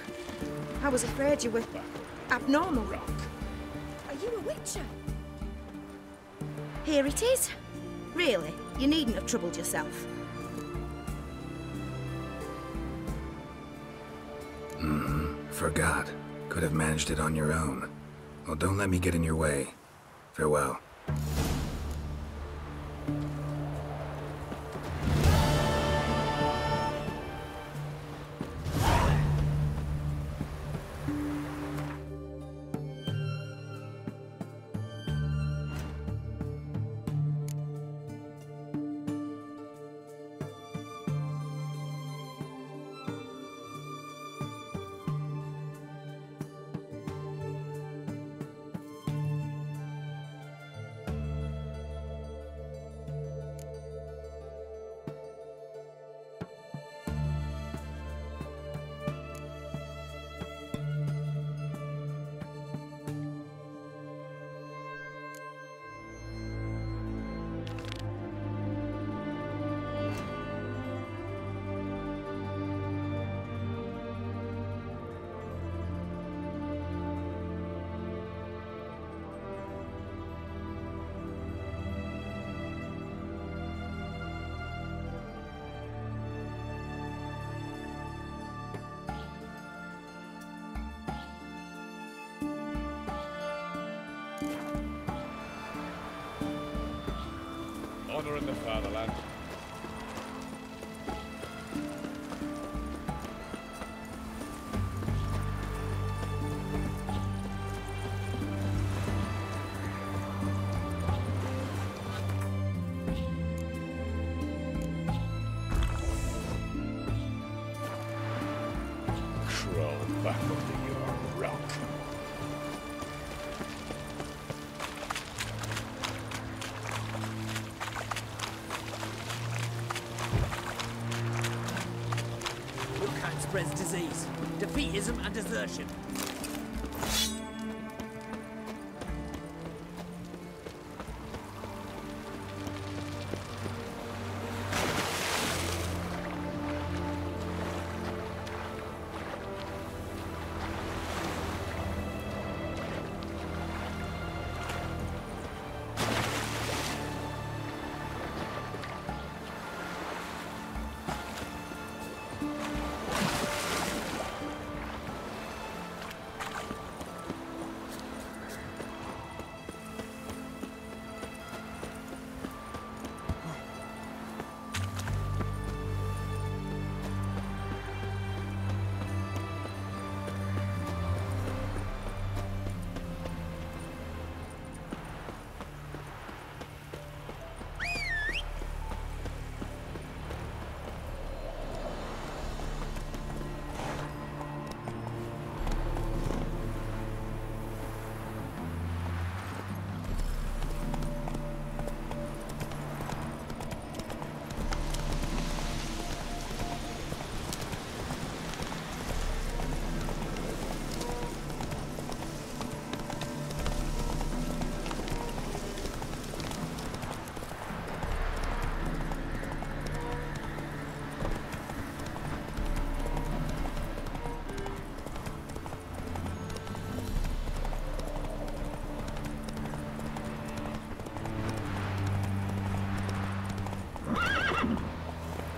I was afraid you were abnormal. Are you a Witcher? Here it is. Really, you needn't have troubled yourself. Forgot. Could have managed it on your own. Well, don't let me get in your way. Farewell. Honor in the fatherland. Crawl back under your rock. Spreads disease, defeatism and desertion.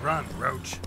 Run, Roach.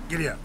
Giddy up.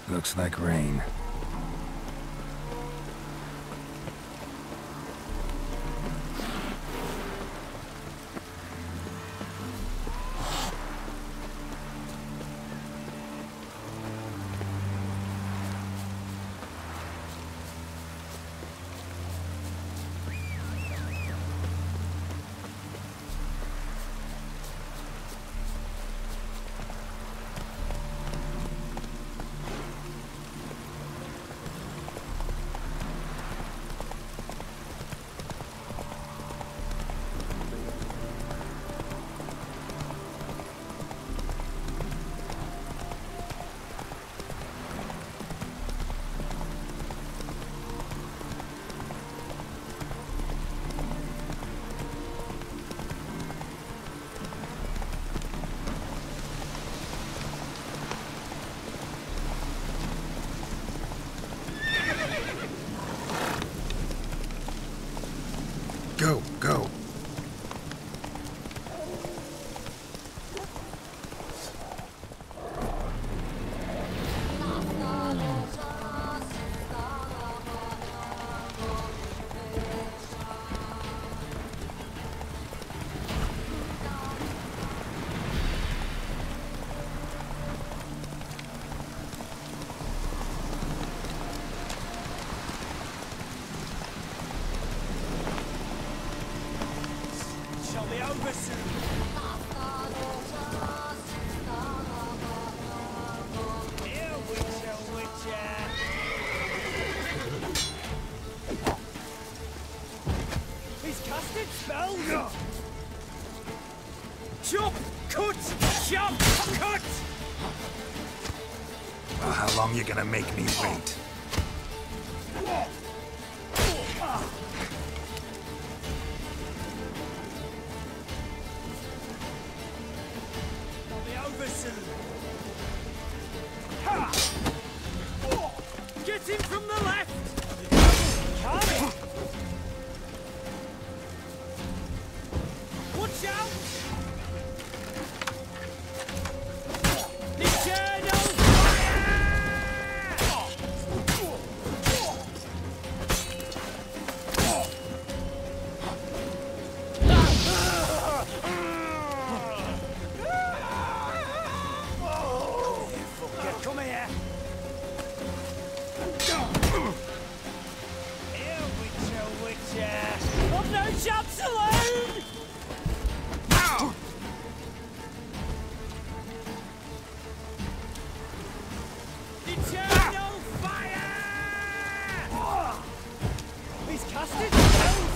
Looks like rain. Go, go. Chop! Cut! Chop! Cut! Well, how long you gonna make me wait? I'll be over soon. Ha! Get him from the left! Shots alone! Ow! Eternal fire! He's casted himself!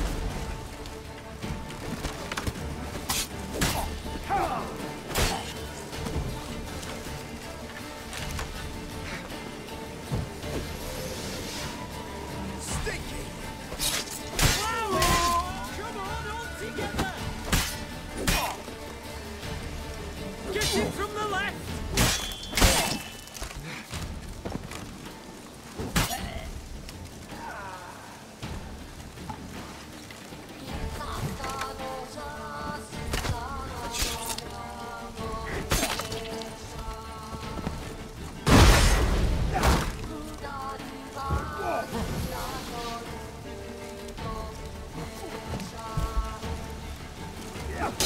From the left!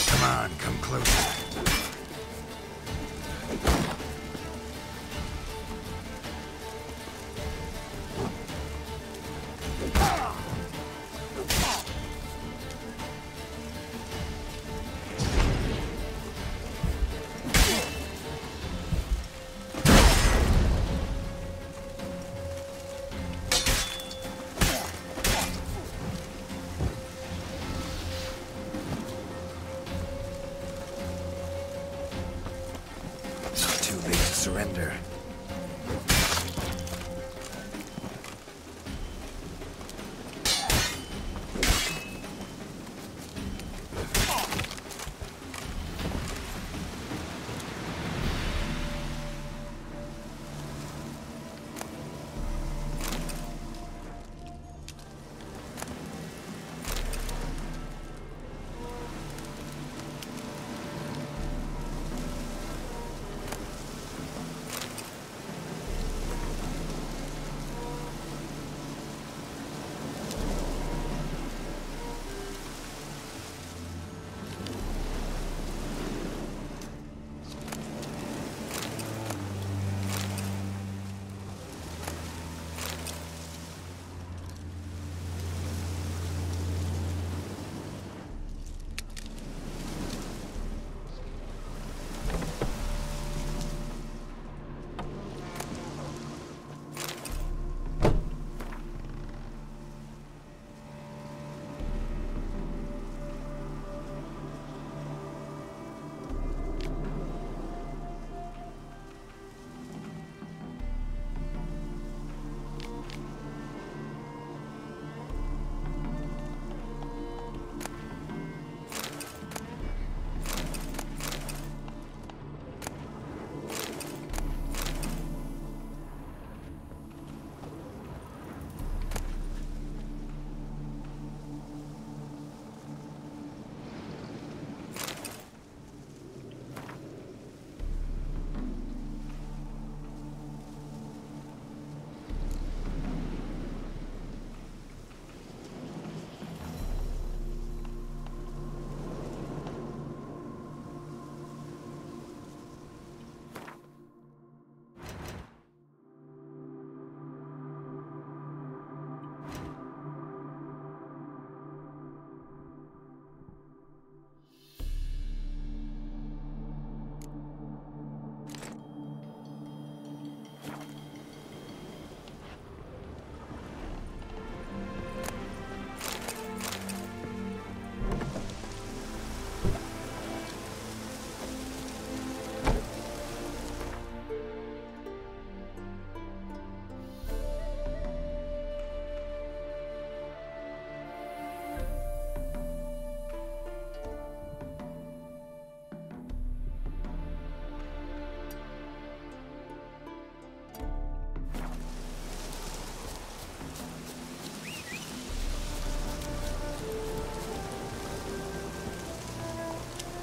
Come on, come closer. Surrender.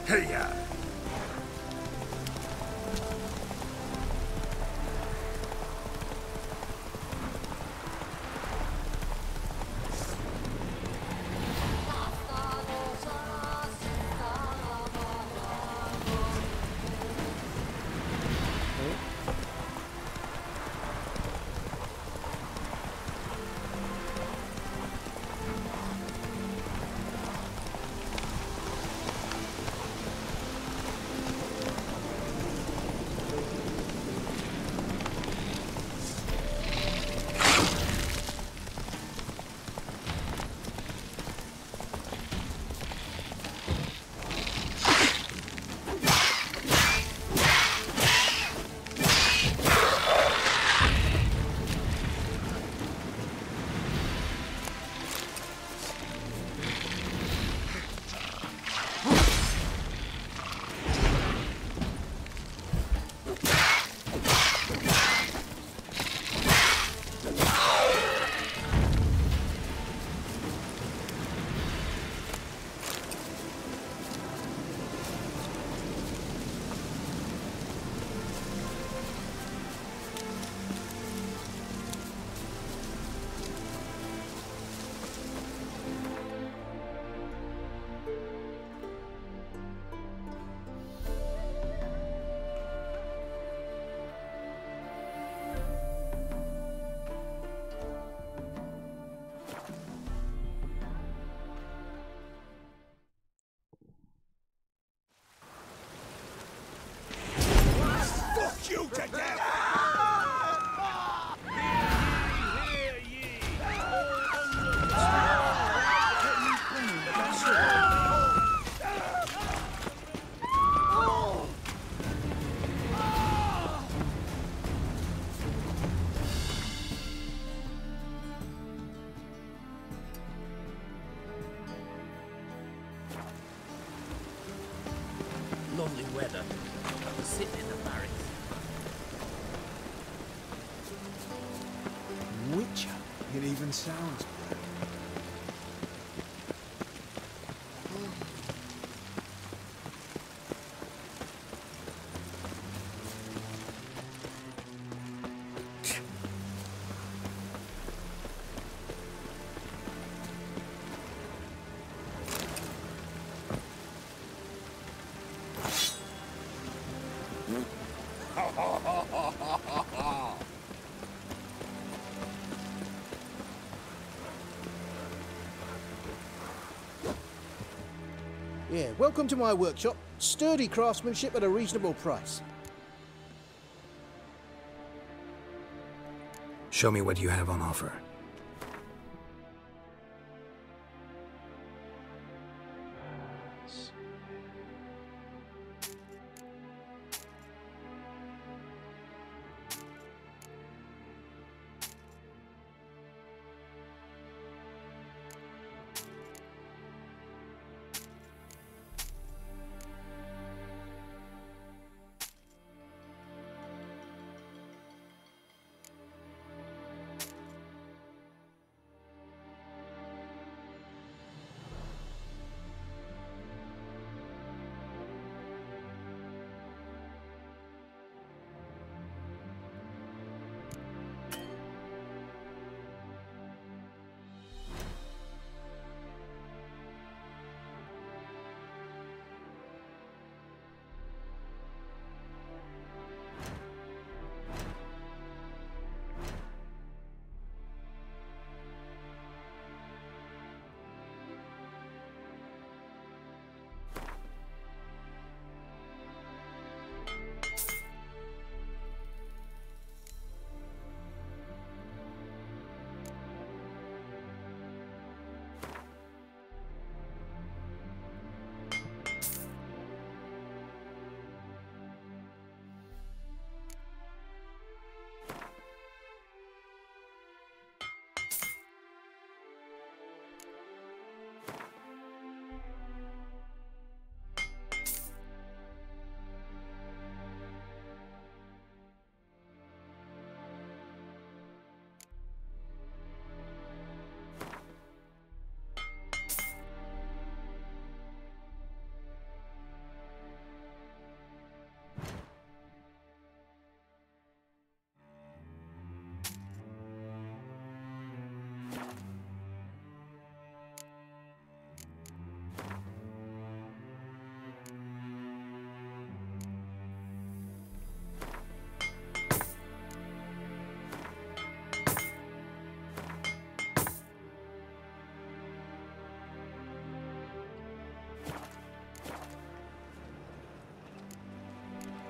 Hey-ya! weather. I was sitting in the barracks. Witcher? It even sounds better. Yeah, welcome to my workshop. Sturdy craftsmanship at a reasonable price. Show me what you have on offer.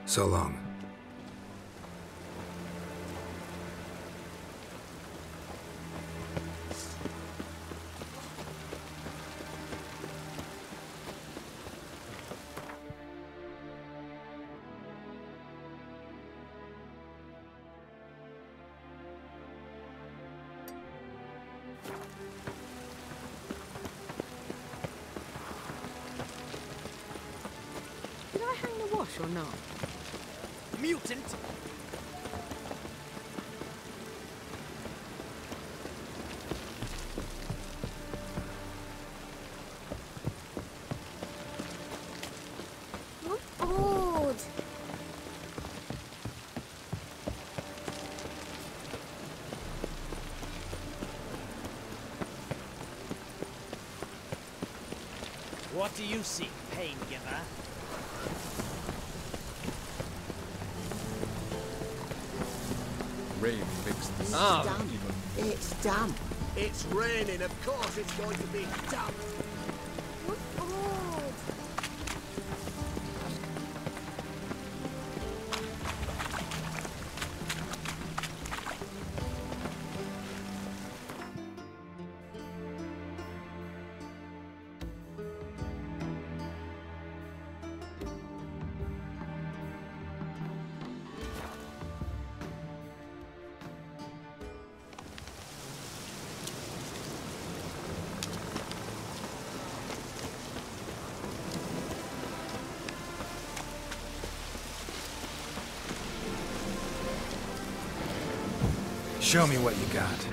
So long. Did I hang the wash or not? Mutant! What old? What do you seek, pain giver? Rain fixed the Ah, damn. it's damp. It's raining, of course it's going to be damp. What old? Show me what you got.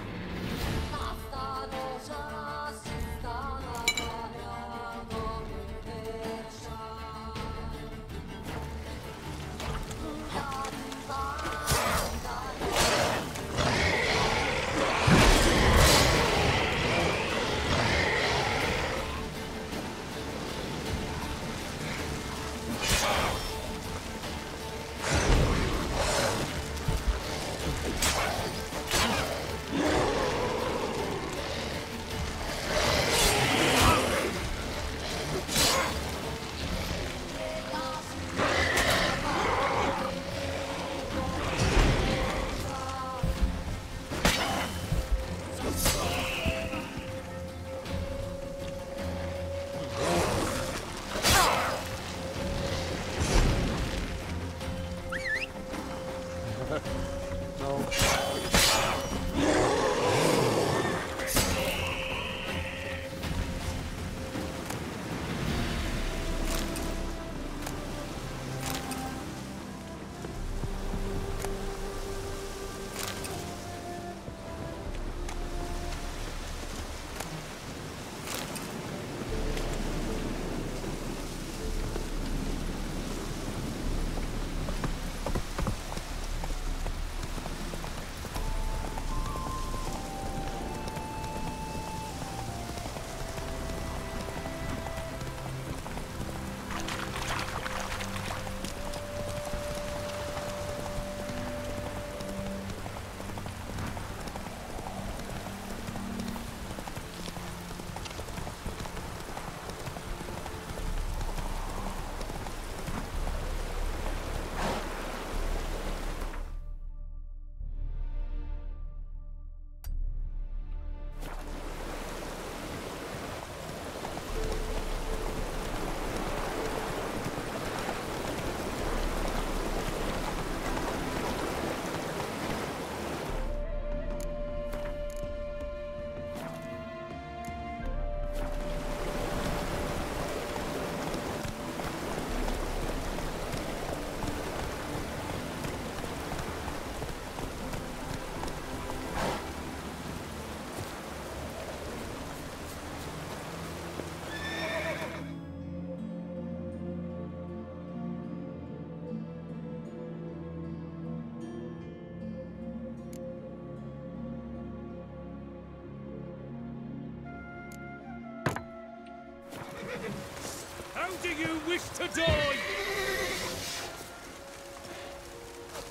How do you wish to die?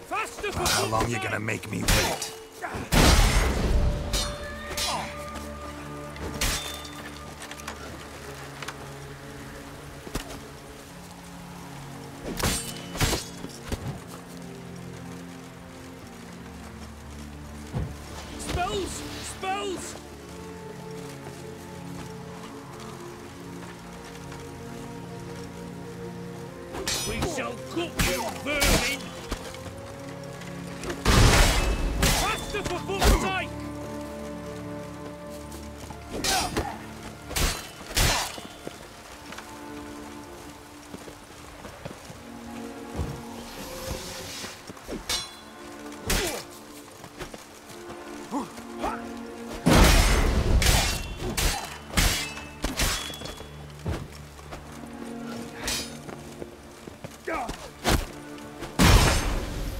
Faster for How long you gonna make me wait? Spells! Spells! We shall cook you, vermin! Faster for fuck's sake!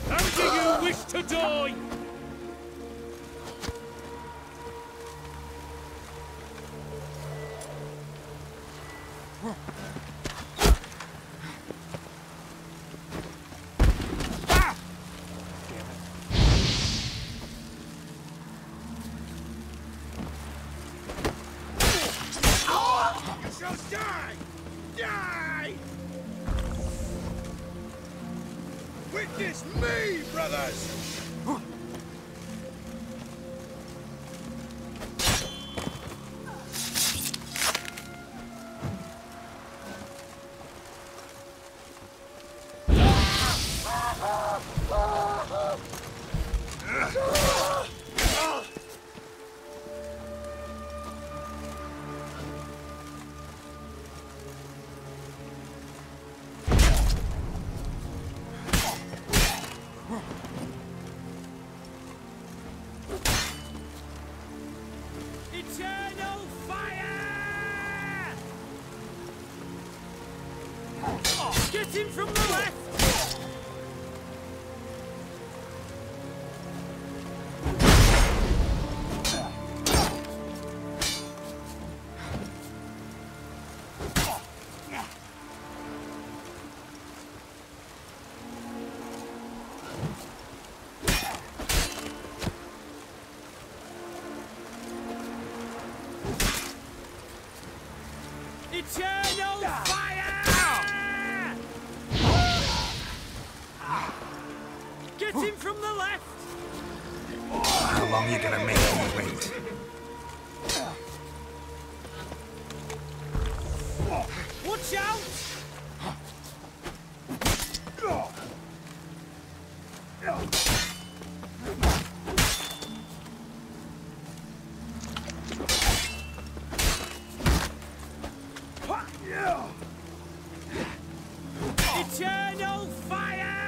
How do you wish to die? You shall die! Die! Witness me, brothers! Eternal fire! Get him from the left! Eternal fire! Get him from the left! How long you gonna make me wait? Watch out! Eternal fire!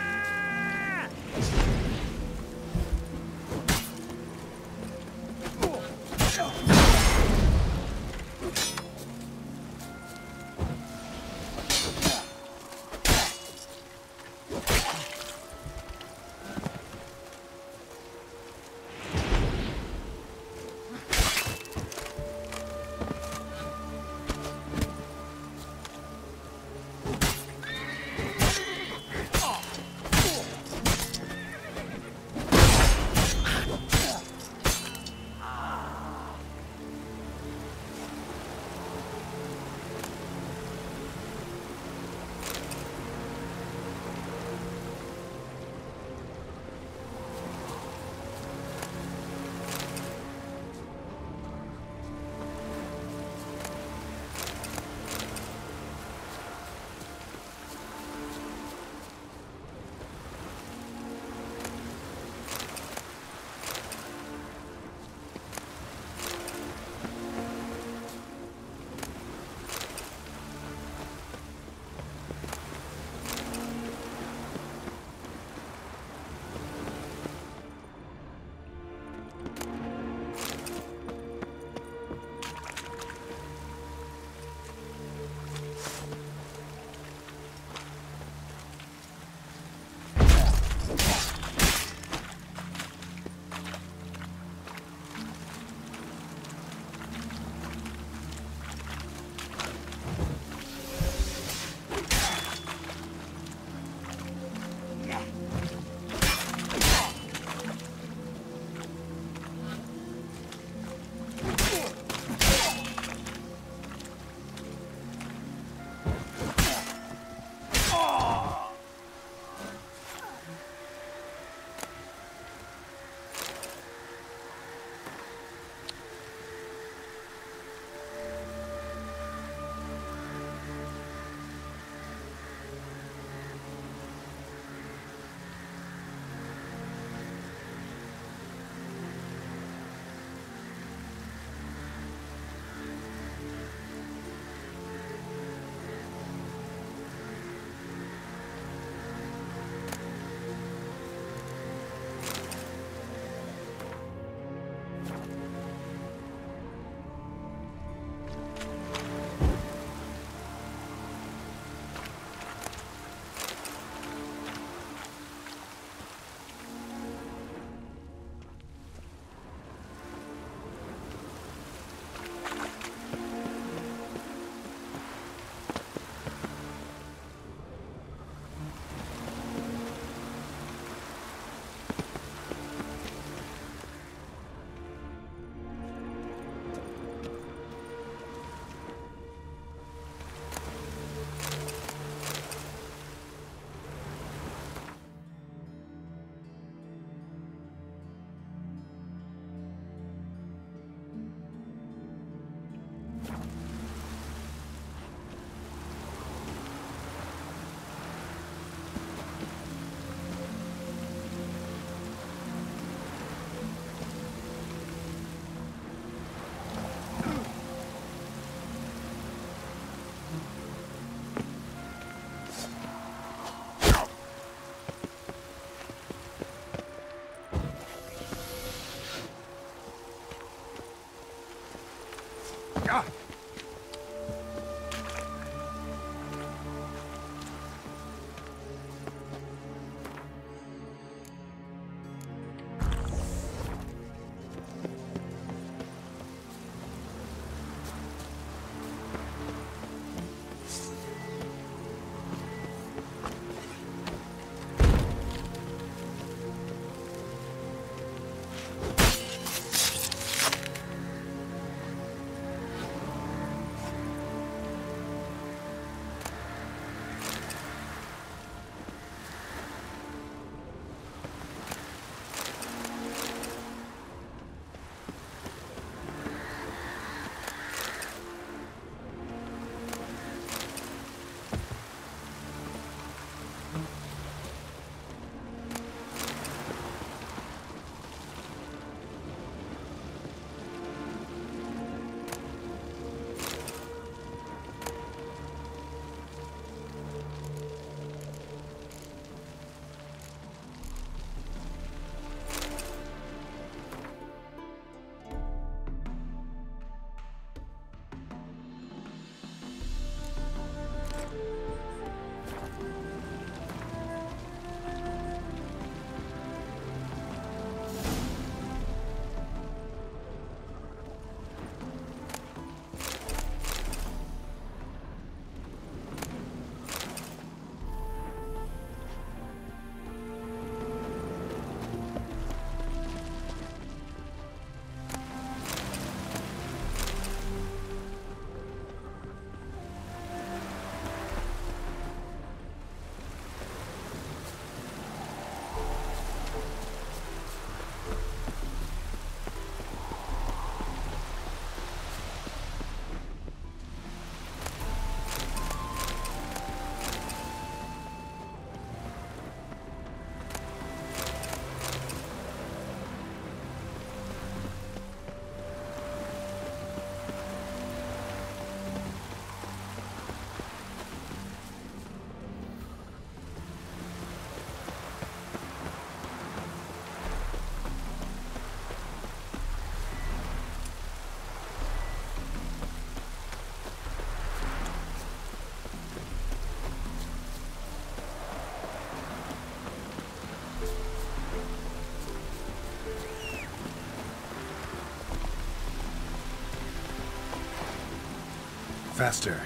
Faster.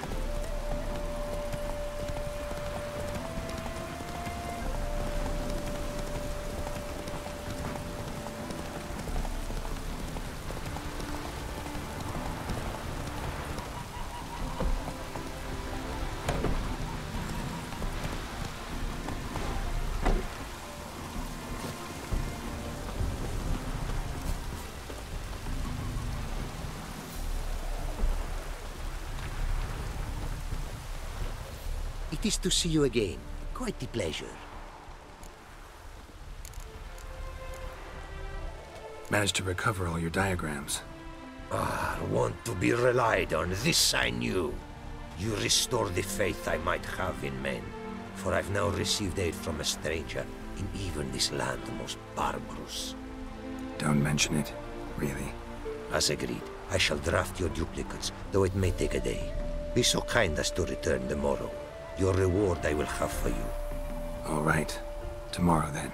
It is to see you again. Quite the pleasure. Managed to recover all your diagrams. Ah, want to be relied on. This I knew. You restore the faith I might have in men. For I've now received aid from a stranger in even this land most barbarous. Don't mention it, really. As agreed, I shall draft your duplicates, though it may take a day. Be so kind as to return tomorrow. Your reward I will have for you. All right. Tomorrow, then.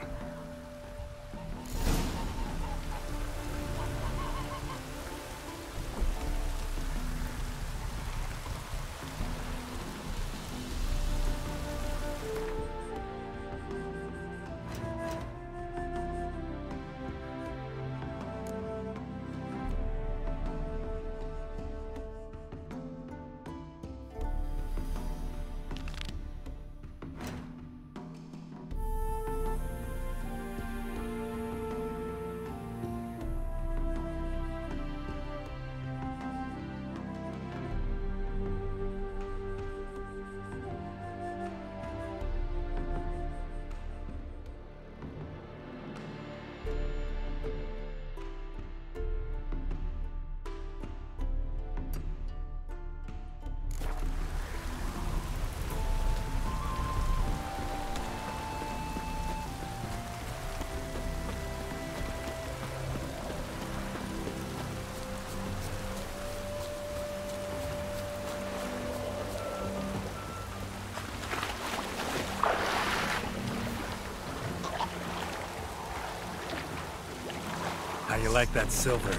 you like that silver?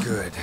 Good.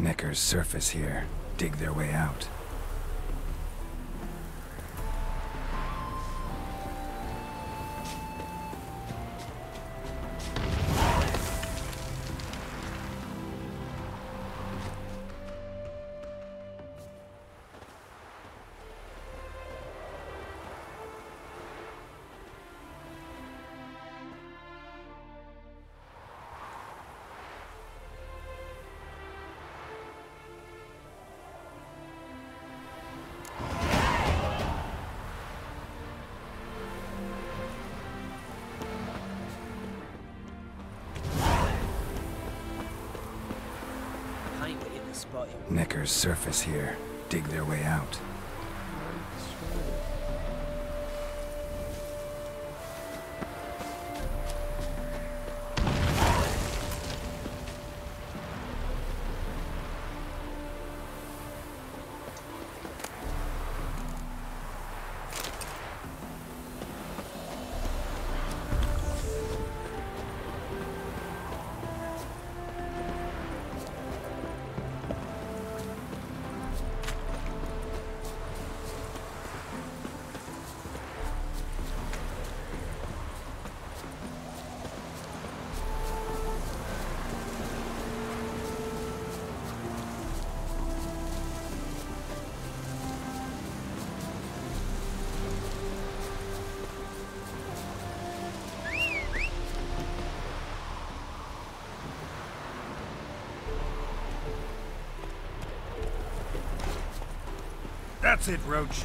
Necker's surface here. Dig their way out. Necker's surface here. Dig their way out. That's it, Roach.